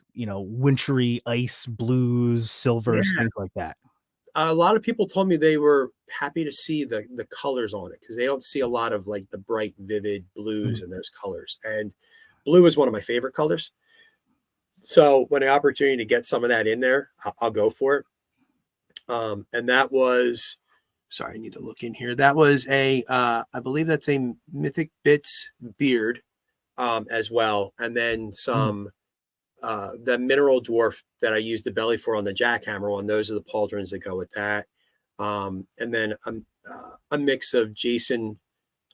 Speaker 1: wintry ice, blues, silvers,
Speaker 2: Yeah.
Speaker 1: things like that.
Speaker 2: A lot of people told me they were happy to see the colors on it because they don't see a lot of like the bright, vivid blues
Speaker 1: Mhm.
Speaker 2: and those colors. And blue is one of my favorite colors. So when an opportunity to get some of that in there, I'll go for it. And that was, sorry, I need to look in here. That was I believe that's a Mythic Bits beard as well. And then
Speaker 1: Mm.
Speaker 2: some, the mineral dwarf that I used the belly for on the jackhammer one. Those are the pauldrons that go with that. And then a mix of Jason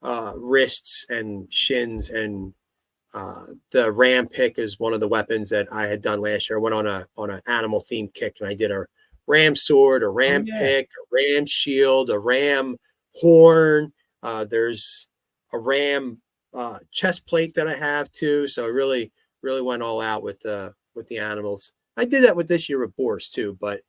Speaker 2: wrists and shins and the ram pick is one of the weapons that I had done last year. I went on an animal themed kick and I did a ram sword, a
Speaker 1: Oh,
Speaker 2: ram
Speaker 1: yeah.
Speaker 2: pick, a ram shield, a ram horn. There's a ram chest plate that I have too. So I really, really went all out with with the animals. I did that with this year with boars too, but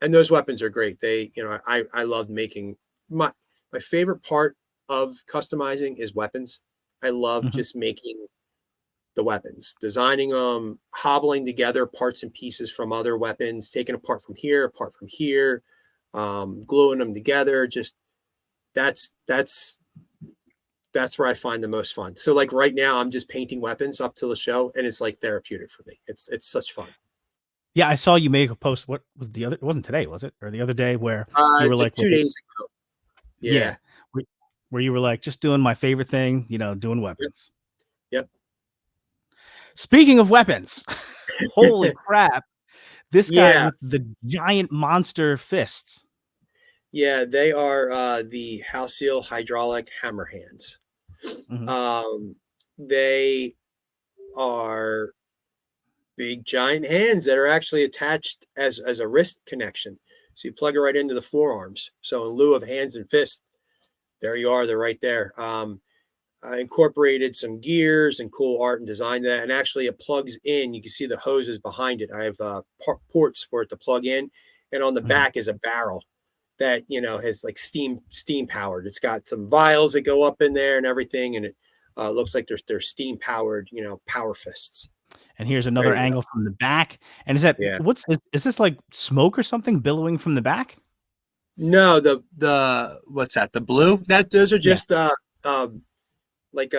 Speaker 2: and those weapons are great. They, you know, I loved making my favorite part of customizing is weapons. I love
Speaker 1: Mhm.
Speaker 2: just making the weapons, designing them, hobbling together parts and pieces from other weapons, taking apart from here, gluing them together. Just that's that's that's where I find the most fun. So like right now, I'm just painting weapons up to the show, and it's like therapeutic for me. It's such fun.
Speaker 1: Yeah, I saw you make a post. What was the other? It wasn't today, was it? Or the other day where you were
Speaker 2: Like
Speaker 1: like,
Speaker 2: 2 days ago.
Speaker 1: yeah,
Speaker 2: Yeah.
Speaker 1: where, where you were like, just doing my favorite thing, doing
Speaker 2: Yep.
Speaker 1: weapons.
Speaker 2: Yep.
Speaker 1: Speaking of weapons, holy crap! This guy
Speaker 2: Yeah.
Speaker 1: with the giant monster fists.
Speaker 2: Yeah. They are the Houseal hydraulic hammer hands.
Speaker 1: Mhm.
Speaker 2: Um, they are big giant hands that are actually attached as a wrist connection. So you plug it right into the forearms. So in lieu of hands and fists, there you are. They're right there. I incorporated some gears and cool art and design that. And actually, it plugs in. You can see the hoses behind it. I have ports for it to plug in, and on the
Speaker 1: Mhm.
Speaker 2: back is a barrel that has like steam powered. It's got some vials that go up in there and everything, and it looks like they're steam powered. Power fists
Speaker 1: And here's another
Speaker 2: ready to
Speaker 1: angle
Speaker 2: go.
Speaker 1: from the back. And is that
Speaker 2: Yeah.
Speaker 1: is this like smoke or something billowing from the back?
Speaker 2: No, the what's that? The blue? Those are
Speaker 1: Yeah.
Speaker 2: just um like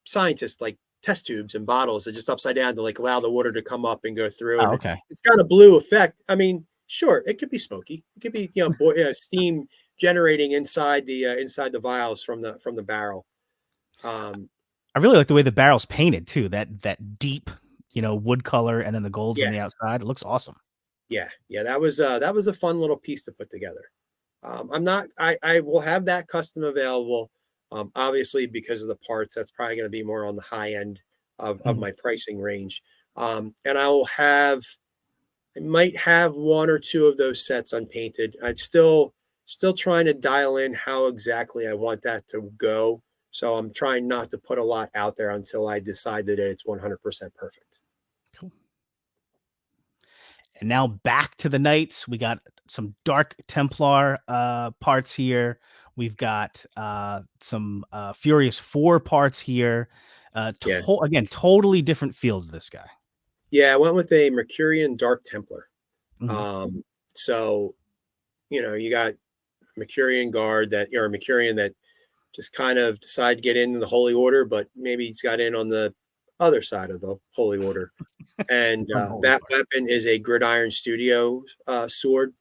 Speaker 2: scientists like test tubes and bottles that just upside down to like allow the water to come up and go through,
Speaker 1: Oh,
Speaker 2: and
Speaker 1: okay.
Speaker 2: it's got a blue effect. I mean, sure, it could be smoky. It could be steam generating inside the vials from the barrel. Um,
Speaker 1: I really like the way the barrel's painted too. That deep, wood color, and then the golds on
Speaker 2: yeah,
Speaker 1: the outside. It looks awesome.
Speaker 2: yeah. That was a fun little piece to put together. I'm not. I will have that custom available. Obviously, because of the parts, that's probably going to be more on the high end of
Speaker 1: Mhm.
Speaker 2: my pricing range. And I might have one or two of those sets unpainted. I'm still trying to dial in how exactly I want that to go. So I'm trying not to put a lot out there until I decide that it's 100% perfect.
Speaker 1: Cool. And now back to the knights. We got some Dark Templar parts here. We've got some Furious 4 parts here.
Speaker 2: Yeah.
Speaker 1: Again, totally different feel to this guy.
Speaker 2: Yeah, I went with a Mercurian Dark Templar.
Speaker 1: Mhm.
Speaker 2: Um, so, you got Mercurian guard that you're a Mercurian that just kind of decide to get into the Holy Order, but maybe he's got in on the other side of the Holy Order. And
Speaker 1: Unholy
Speaker 2: that
Speaker 1: War.
Speaker 2: weapon is a Gridiron Studio sword.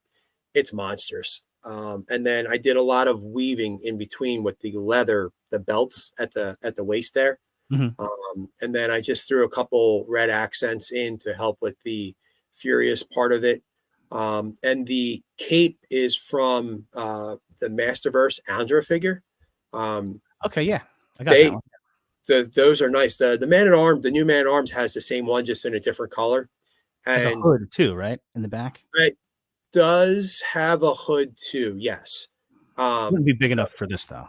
Speaker 2: It's monsters. And then I did a lot of weaving in between with the leather, the belts at the waist there.
Speaker 1: Mhm.
Speaker 2: And then I just threw a couple red accents in to help with the Furious part of it. And the cape is from the Masterverse Andra figure. Um,
Speaker 1: Okay, yeah. I got that
Speaker 2: they
Speaker 1: one.
Speaker 2: those are nice. The Man at Arms, the new Man at Arms has the same one, just in a different color,
Speaker 1: Has a
Speaker 2: and
Speaker 1: hood too, right? In the back?
Speaker 2: it does have a hood too. Yes.
Speaker 1: Wouldn't be big
Speaker 2: So
Speaker 1: enough for this though.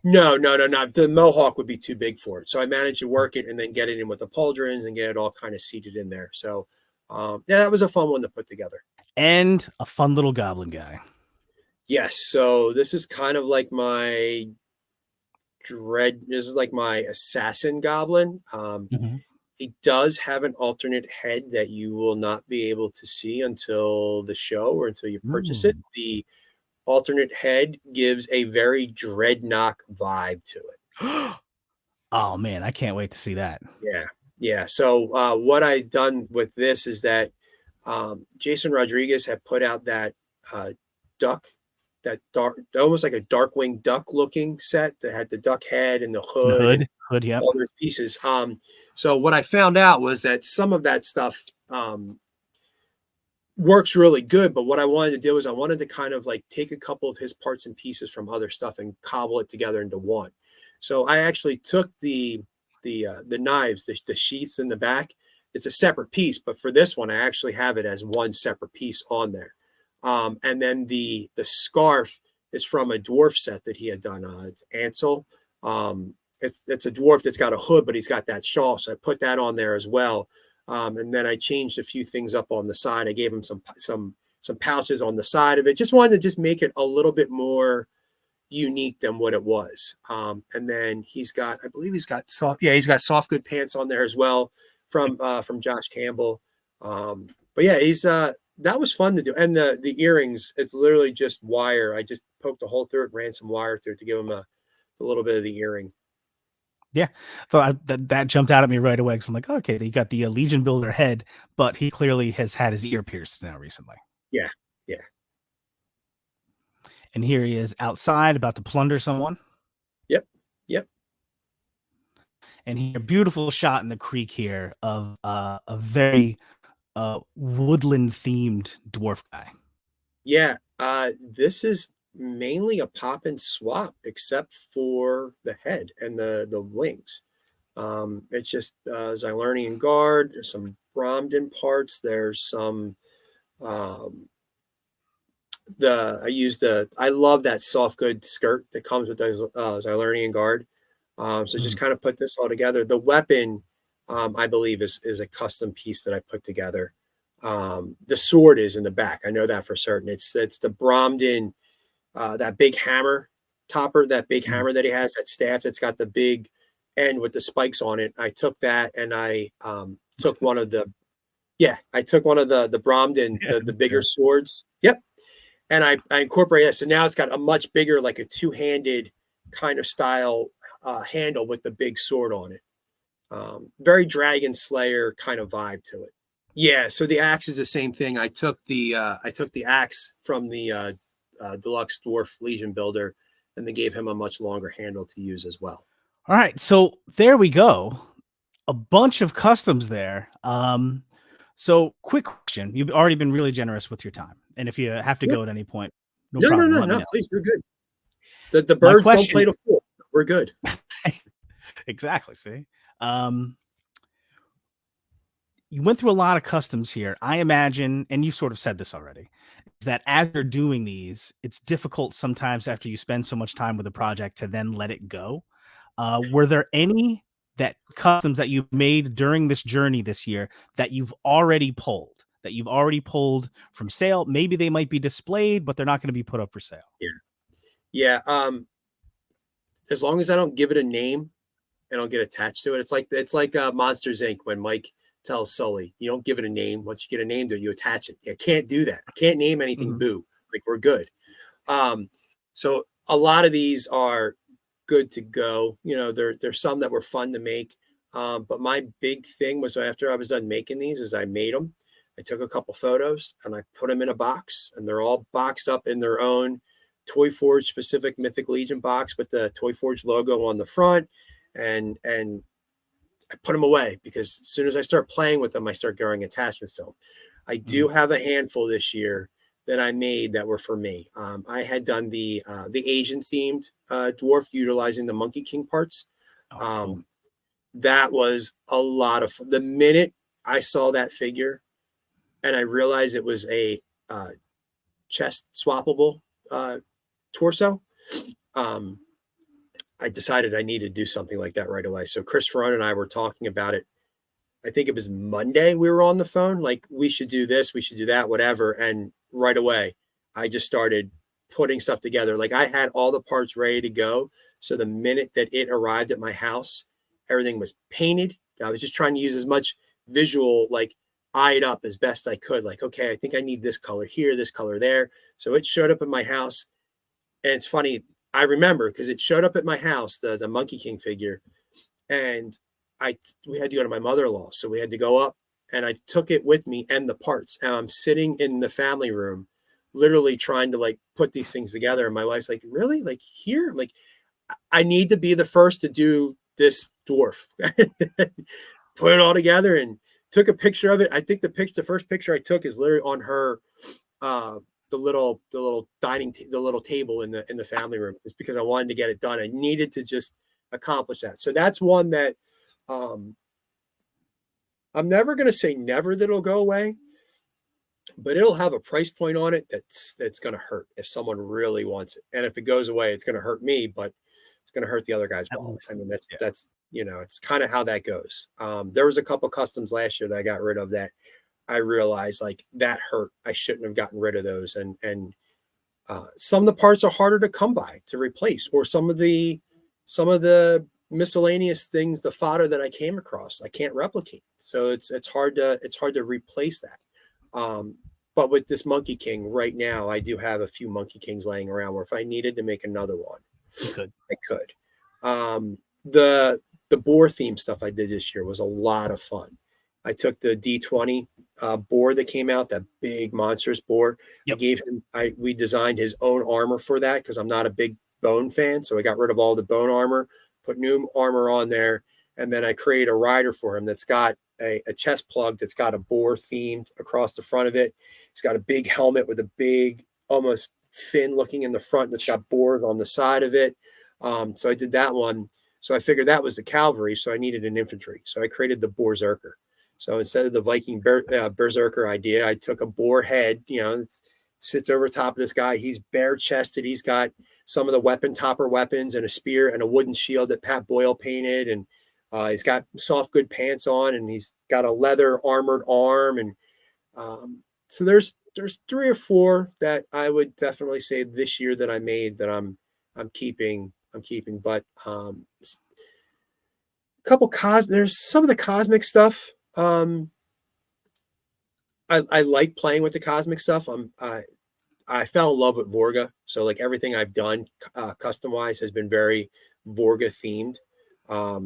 Speaker 2: no, no, no, no. The Mohawk would be too big for it. So I managed to work it and then get it in with the pauldrons and get it all kind of seated in there. So yeah, that was a fun one to put together.
Speaker 1: And a fun little goblin guy.
Speaker 2: Yes. So this is kind of like my dread. This is like my assassin goblin.
Speaker 1: Mhm.
Speaker 2: He does have an alternate head that you will not be able to see until the show or until you purchase it.
Speaker 1: Ooh.
Speaker 2: The alternate head gives a very dreadnought vibe to it.
Speaker 1: Oh, man, I can't wait to see that.
Speaker 2: Yeah. Yeah. So what I've done with this is that Jason Rodriguez had put out that uh, duck, that dark, almost like a Darkwing Duck looking set that had the duck head and the
Speaker 1: The
Speaker 2: hood and
Speaker 1: hood, yep.
Speaker 2: all those pieces. So what I found out was that some of that stuff works really good. But what I wanted to do is I wanted to kind of like take a couple of his parts and pieces from other stuff and cobble it together into one. So I actually took the knives, the sheaths in the back. It's a separate piece, but for this one, I actually have it as one separate piece on there. And then the scarf is from a dwarf set that he had done. It's Ansel. It's a dwarf that's got a hood, but he's got that shawl. So I put that on there as well. And then I changed a few things up on the side. I gave him some pouches on the side of it. Just wanted to just make it a little bit more unique than what it was. And then I believe he's got soft good pants on there as well from Josh Campbell. But yeah, that was fun to do. And the earrings, it's literally just wire. I just poked a hole through it, ran some wire through it to give him a little bit of the earring.
Speaker 1: Yeah. So that jumped out at me right away. Cause I'm like, okay, you got the Legion builder head, but he clearly has had his ear pierced now recently.
Speaker 2: Yeah. Yeah.
Speaker 1: And here he is outside about to plunder someone.
Speaker 2: Yep. Yep.
Speaker 1: And here, beautiful shot in the creek here of a very woodland themed dwarf guy.
Speaker 2: Yeah. This is mainly a pop and swap, except for the head and the wings. It's just Xylurnian guard. There's some Bromden parts. There's some I love that soft good skirt that comes with the Xylurnian guard. So just kind of put this all together. The weapon, I believe, is a custom piece that I put together. The sword is in the back. I know that for certain. It's the Bromden, that big hammer topper, that big hammer that he has, that staff that's got the big end with the spikes on it. I took that and I took one of the Bromden, the bigger swords. Yep. And I incorporated that. So now it's got a much bigger, like a two-handed kind of style handle with the big sword on it. Very Dragon Slayer kind of vibe to it. Yeah. So the axe is the same thing. I took the axe from the Deluxe Dwarf Legion builder, and they gave him a much longer handle to use as well.
Speaker 1: All right. So there we go. A bunch of customs there. So quick question. You've already been really generous with your time. And if you have to go at any point, no problem.
Speaker 2: No, please, we're good. The birds don't play to fool. We're good.
Speaker 1: Exactly. See, you went through a lot of customs here. I imagine, and you've sort of said this already, is that as you're doing these, it's difficult sometimes after you spend so much time with a project to then let it go. Were there any customs that you've made during this journey this year that you've already pulled from sale? Maybe they might be displayed, but they're not going to be put up for sale.
Speaker 2: Yeah. As long as I don't give it a name and I'll get attached to it. It's like Monsters Inc. when Mike tells Sully, you don't give it a name. Once you get a name to it, you attach it. I can't do that. I can't name anything Boo. Like, we're good. So a lot of these are good to go. There's some that were fun to make. But my big thing was, after I was done making these, is I made them. I took a couple photos and I put them in a box, and they're all boxed up in their own Toy Forge specific Mythic Legion box with the Toy Forge logo on the front. And I put them away, because as soon as I start playing with them, I start growing attachments to them. I do have a handful this year that I made that were for me. I had done the Asian themed dwarf utilizing the Monkey King parts. Cool. That was a lot of fun. The minute I saw that figure and I realized it was a chest swappable torso, I decided I needed to do something like that right away. So Chris Ferrone and I were talking about it. I think it was Monday we were on the phone, like, we should do this, we should do that, whatever. And right away, I just started putting stuff together. Like, I had all the parts ready to go. So the minute that it arrived at my house, everything was painted. I was just trying to use as much visual, like, eye it up as best I could. Like, okay, I think I need this color here, this color there. So it showed up in my house. And it's funny, I remember, because it showed up at my house, the Monkey King figure, and we had to go to my mother-in-law. So we had to go up, and I took it with me and the parts. And I'm sitting in the family room, literally trying to, like, put these things together. And my wife's like, really? Like, here? I'm like, I need to be the first to do this dwarf. Put it all together and took a picture of it. I think the first picture I took is literally on her, the little dining, the little table in the family room, just because I wanted to get it done. I needed to just accomplish that. So that's one that, I'm never going to say never that it'll go away, but it'll have a price point on it that's going to hurt if someone really wants it. And if it goes away, it's going to hurt me. But it's going to hurt the other guy's
Speaker 1: At
Speaker 2: wallet.
Speaker 1: least,
Speaker 2: I mean,
Speaker 1: yeah.
Speaker 2: that's, it's kind of how that goes. There was a couple customs last year that I got rid of that I realized like that hurt. I shouldn't have gotten rid of those. And some of the parts are harder to come by to replace, or some of the miscellaneous things, the fodder that I came across, I can't replicate. So it's hard to replace that. But with this Monkey King right now, I do have a few Monkey Kings laying around where if I needed to make another one,
Speaker 1: You could.
Speaker 2: I could. The boar theme stuff I did this year was a lot of fun. I took the D20 boar that came out, that big monstrous boar.
Speaker 1: Yep.
Speaker 2: We designed his own armor for that because I'm not a big bone fan. So I got rid of all the bone armor, put new armor on there. And then I create a rider for him that's got a chest plug that's got a boar themed across the front of it. He's got a big helmet with a big, almost fin looking in the front that's got boars on the side of it. So I did that one. So I figured that was the cavalry. So I needed an infantry. So I created the Berserker. So instead of the Viking Berserker idea, I took a boar head, sits over top of this guy. He's bare chested. He's got some of the topper weapons and a spear and a wooden shield that Pat Boyle painted. And he's got soft good pants on, and he's got a leather armored arm. And so there's 3 or 4 that I would definitely say this year that I made that I'm keeping. But there's some of the cosmic stuff. I like playing with the cosmic stuff. I fell in love with Vorga, so like everything I've done custom wise has been very Vorga themed.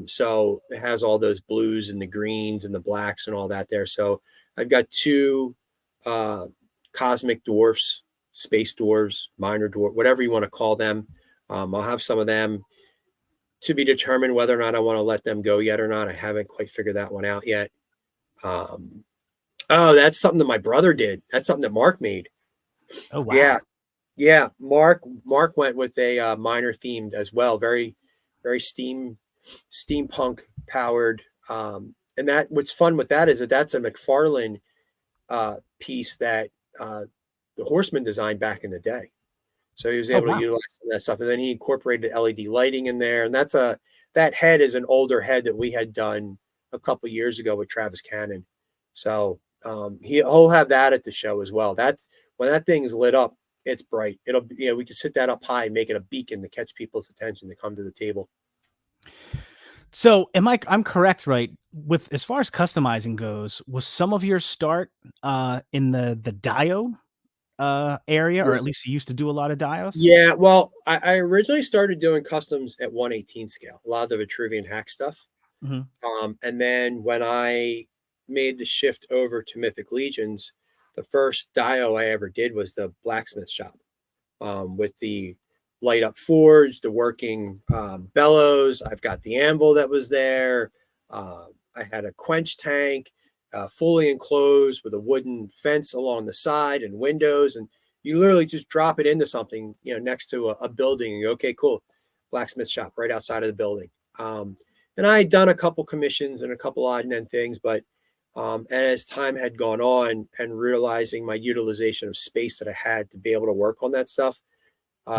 Speaker 2: So it has all those blues and the greens and the blacks and all that there. So I've got 2 cosmic dwarfs, space dwarves, minor dwarf, whatever you want to call them. I'll have some of them to be determined whether or not I want to let them go yet or not. I haven't quite figured that one out yet. Oh, that's something that my brother did. That's something that Mark made.
Speaker 1: Oh, wow.
Speaker 2: Yeah. Mark went with a minor themed as well. Very, very steampunk powered. And what's fun with that is that's a McFarlane piece that the Horseman designed back in the day. So he was
Speaker 1: Oh,
Speaker 2: able to
Speaker 1: wow.
Speaker 2: utilize some of that stuff. And then he incorporated LED lighting in there. And that head is an older head that we had done a couple of years ago with Travis Cannon. So he'll have that at the show as well. That's when that thing is lit up, it's bright. We can sit that up high and make it a beacon to catch people's attention to come to the table.
Speaker 1: So I'm correct, right? With as far as customizing goes, was some of your start in the Dio area, or
Speaker 2: Yeah.
Speaker 1: at least you used to do a lot of Dios?
Speaker 2: Yeah, well, I originally started doing customs at 1/18 scale, a lot of the Vitruvian hack stuff.
Speaker 1: Mm-hmm.
Speaker 2: And then when I made the shift over to Mythic Legions, the first dio I ever did was the blacksmith shop with the light up forge, the working bellows. I've got the anvil that was there. I had a quench tank, fully enclosed with a wooden fence along the side and windows. And you literally just drop it into something, next to a building and go, okay, cool. Blacksmith shop right outside of the building. And I had done a couple commissions and a couple odd and end things, but as time had gone on and realizing my utilization of space that I had to be able to work on that stuff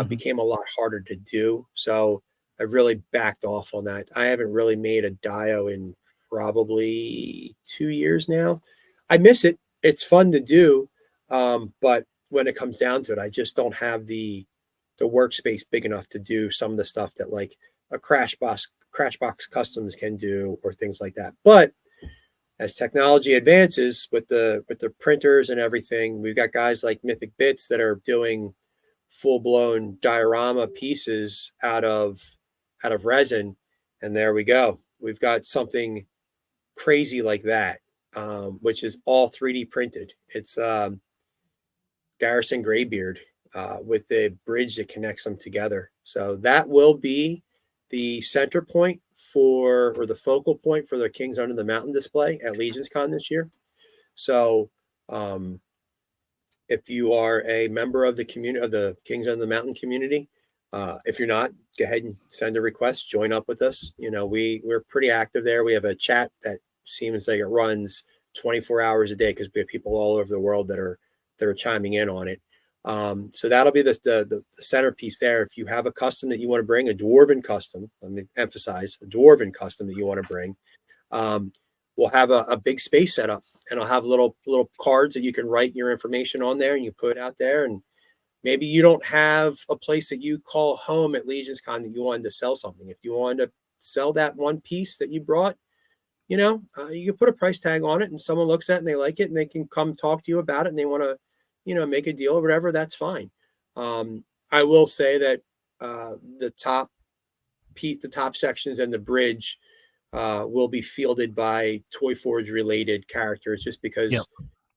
Speaker 2: became a lot harder to do. So I really backed off on that. I haven't really made a dio in probably 2 years now. I miss it. It's fun to do. But when it comes down to it, I just don't have the workspace big enough to do some of the stuff that like a Crashbox Customs can do or things like that. But as technology advances with the printers and everything, we've got guys like Mythic Bits that are doing full-blown diorama pieces out of resin, and there we go. We've got something crazy like that, which is all 3D printed. It's Garrison Graybeard with the bridge that connects them together. So that will be the center point or the focal point for the Kings Under the Mountain display at LegionsCon this year. So if you are a member of the community, of the Kings Under the Mountain community, if you're not, go ahead and send a request, join up with us. We're pretty active there. We have a chat that seems like it runs 24 hours a day because we have people all over the world that are chiming in on it. So that'll be the centerpiece there. If you have a custom that you want to bring, a dwarven custom, let me emphasize, a dwarven custom that you want to bring, we'll have a big space set up, and I'll have little cards that you can write your information on there, and you put it out there. And maybe you don't have a place that you call home at LegionsCon that you wanted to sell something. If you wanted to sell that one piece that you brought, you can put a price tag on it, and someone looks at it and they like it, and they can come talk to you about it, and they want to, make a deal or whatever. That's fine. I will say that the top sections and the bridge will be fielded by Toy Forge related characters, just because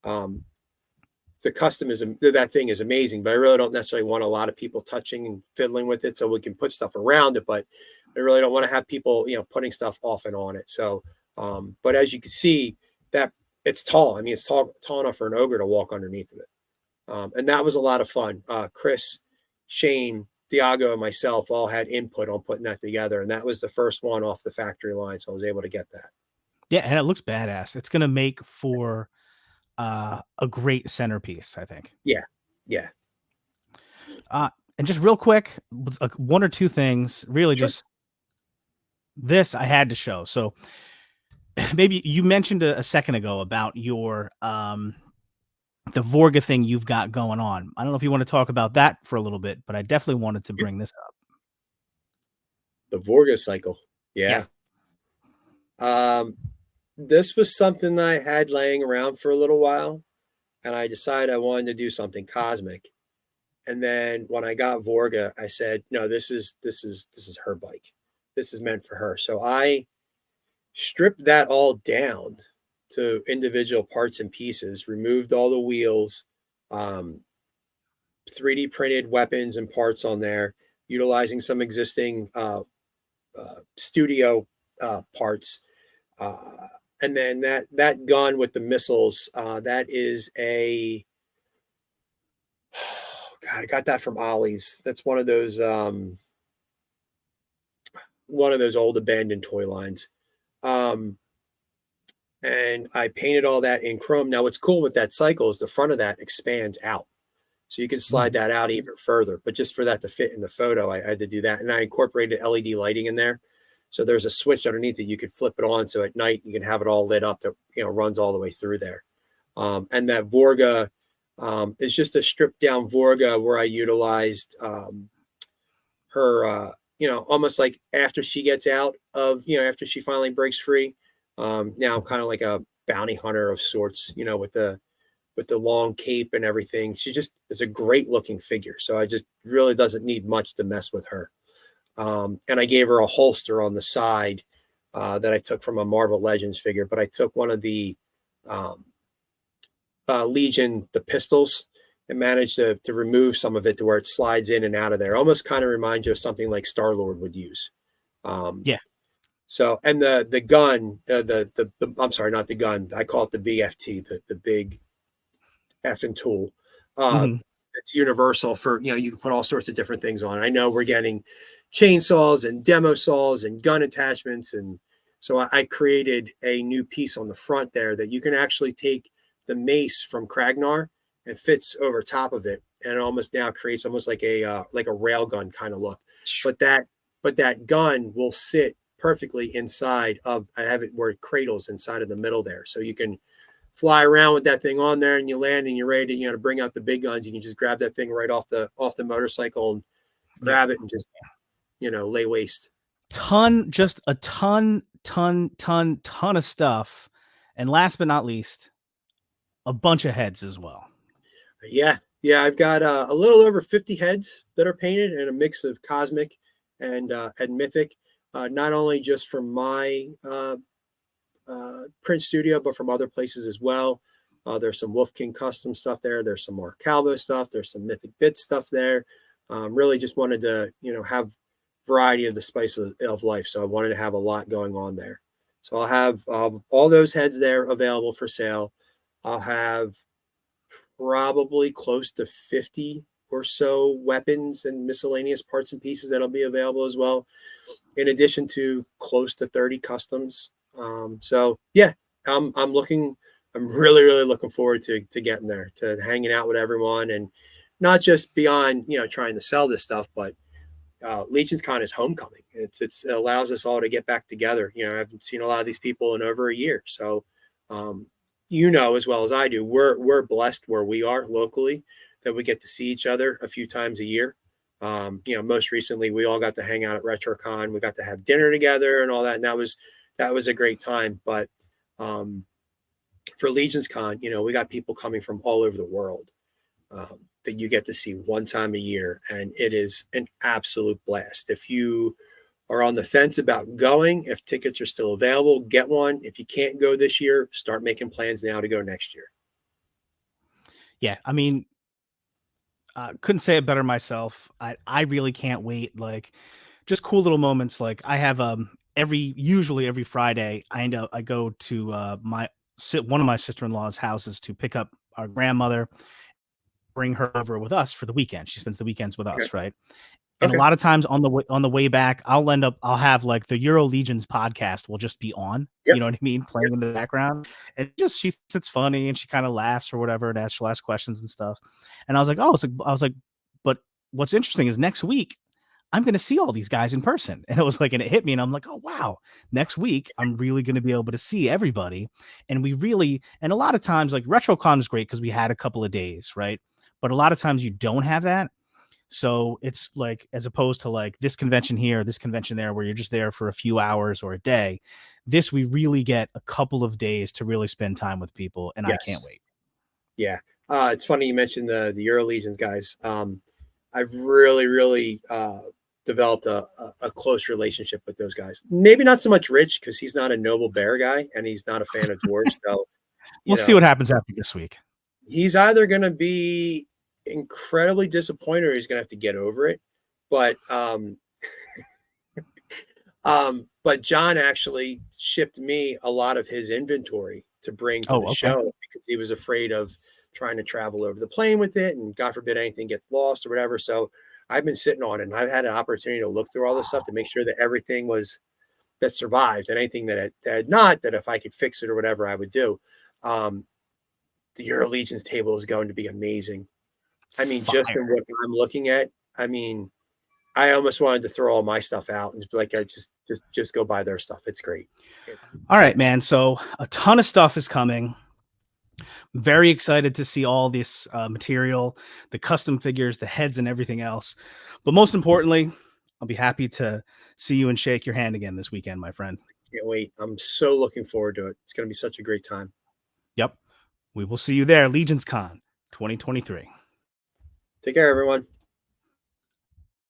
Speaker 2: the custom that thing is amazing, but I really don't necessarily want a lot of people touching and fiddling with it. So we can put stuff around it, but I really don't want to have people, putting stuff off and on it. So, but as you can see, that it's tall. I mean, it's tall enough for an ogre to walk underneath of it. And that was a lot of fun. Chris, Shane, Thiago, and myself all had input on putting that together. And that was the first one off the factory line. So I was able to get that.
Speaker 1: Yeah. And it looks badass. It's going to make for a great centerpiece, I think.
Speaker 2: Yeah. Yeah.
Speaker 1: And just real quick, one or two things, really.
Speaker 2: Sure.
Speaker 1: Just this I had to show. So maybe you mentioned a second ago about your the Vorga thing you've got going on. I don't know if you want to talk about that for a little bit, but I definitely wanted to bring this up.
Speaker 2: The Vorga cycle. Yeah. This was something I had laying around for a little while, and I decided I wanted to do something cosmic. And then when I got Vorga, I said, no, this is her bike. This is meant for her. So I stripped that all down to individual parts and pieces, removed all the wheels, 3D printed weapons and parts on there, utilizing some existing studio parts. And then that gun with the missiles, that is God, I got that from Ollie's. That's one of those old abandoned toy lines. And I painted all that in chrome. Now, what's cool with that cycle is the front of that expands out. So you can slide that out even further. But just for that to fit in the photo, I had to do that. And I incorporated LED lighting in there. So there's a switch underneath that you could flip it on. So at night, you can have it all lit up that, runs all the way through there. And that Vorga is just a stripped down Vorga where I utilized her, almost like after she gets out of, after she finally breaks free. Now kind of like a bounty hunter of sorts, with the long cape and everything. She just is a great looking figure. So I just really doesn't need much to mess with her. And I gave her a holster on the side that I took from a Marvel Legends figure, but I took one of the Legion, the pistols, and managed to remove some of it to where it slides in and out of there. Almost kind of reminds you of something like Star-Lord would use.
Speaker 1: Yeah. So,
Speaker 2: and the gun, I'm sorry, not the gun. I call it the BFT, the big effing tool. It's universal for, you can put all sorts of different things on it. I know we're getting chainsaws and demo saws and gun attachments. And so I created a new piece on the front there that you can actually take the mace from Kragnar and fits over top of it. And it almost now creates almost like a rail gun kind of look. But that gun will sit perfectly inside of, I have it where it cradles inside of the middle there. So you can fly around with that thing on there, and you land and you're ready to, to bring out the big guns. You can just grab that thing right off the motorcycle and grab it and just, lay waste.
Speaker 1: Just a ton of stuff. And last but not least, a bunch of heads as well.
Speaker 2: Yeah. I've got a little over 50 heads that are painted, and a mix of cosmic and mythic, not only just from my print studio, but from other places as well. There's some Wolf King custom stuff there. There's some more Calvo stuff. There's some Mythic Bit stuff there. Really just wanted to, have variety of the spice of life. So I wanted to have a lot going on there. So I'll have all those heads there available for sale. I'll have probably close to 50 or so weapons and miscellaneous parts and pieces that'll be available as well, in addition to close to 30 customs. So yeah, I'm really looking forward to getting there, to hanging out with everyone and not just beyond, trying to sell this stuff, but LegionsCon is homecoming. It allows us all to get back together. I haven't seen a lot of these people in over a year. So, as well as I do, we're blessed where we are locally that we get to see each other a few times a year. Most recently we all got to hang out at RetroCon. We got to have dinner together and all that. And that was a great time. But for LegionsCon, we got people coming from all over the world that you get to see one time a year. And it is an absolute blast. If you are on the fence about going, if tickets are still available, get one. If you can't go this year, start making plans now to go next year.
Speaker 1: Yeah, I mean, couldn't say it better myself. I really can't wait. Like, just cool little moments. Like, I have usually every Friday, I go to one of my sister-in-law's houses to pick up our grandmother, bring her over with us for the weekend. She spends the weekends with us, right? And a lot of times on the way back, I'll have like the Euro Legions podcast will just be on,
Speaker 2: Yep.
Speaker 1: you know what I mean, playing in the background. And she thinks it's funny and she kind of laughs or whatever, and she'll ask questions and stuff. And I was like, but what's interesting is next week I'm going to see all these guys in person. And and it hit me, and I'm like, oh wow, next week I'm really going to be able to see everybody. And and a lot of times, like, RetroCon is great because we had a couple of days, right? But a lot of times you don't have that. So it's like, as opposed to like this convention here, this convention there, where you're just there for a few hours or a day, we really get a couple of days to really spend time with people. And I can't wait.
Speaker 2: Yeah. It's funny you mentioned the Euro Legions guys. I've really developed a close relationship with those guys. Maybe not so much Rich, because he's not a Noble Bear guy and he's not a fan of dwarves. So
Speaker 1: we'll see what happens after this week.
Speaker 2: He's either going to be incredibly disappointed or he's going to have to get over it. But but John actually shipped me a lot of his inventory to bring to the show, because he was afraid of trying to travel over the plane with it, and God forbid anything gets lost or whatever. So I've been sitting on it, and I've had an opportunity to look through all this stuff to make sure that everything that survived, and anything that had not, that if I could fix it or whatever, I would do. The Euro Legions table is going to be amazing. I mean, just in what I'm looking at, I mean, I almost wanted to throw all my stuff out and be like, I just go buy their stuff. It's great.
Speaker 1: All right, man. So a ton of stuff is coming. Very excited to see all this material, the custom figures, the heads, and everything else. But most importantly, I'll be happy to see you and shake your hand again this weekend, my friend.
Speaker 2: Can't wait. I'm so looking forward to it. It's going to be such a great time.
Speaker 1: Yep. We will see you there. LegionsCon 2023.
Speaker 2: Take care, everyone.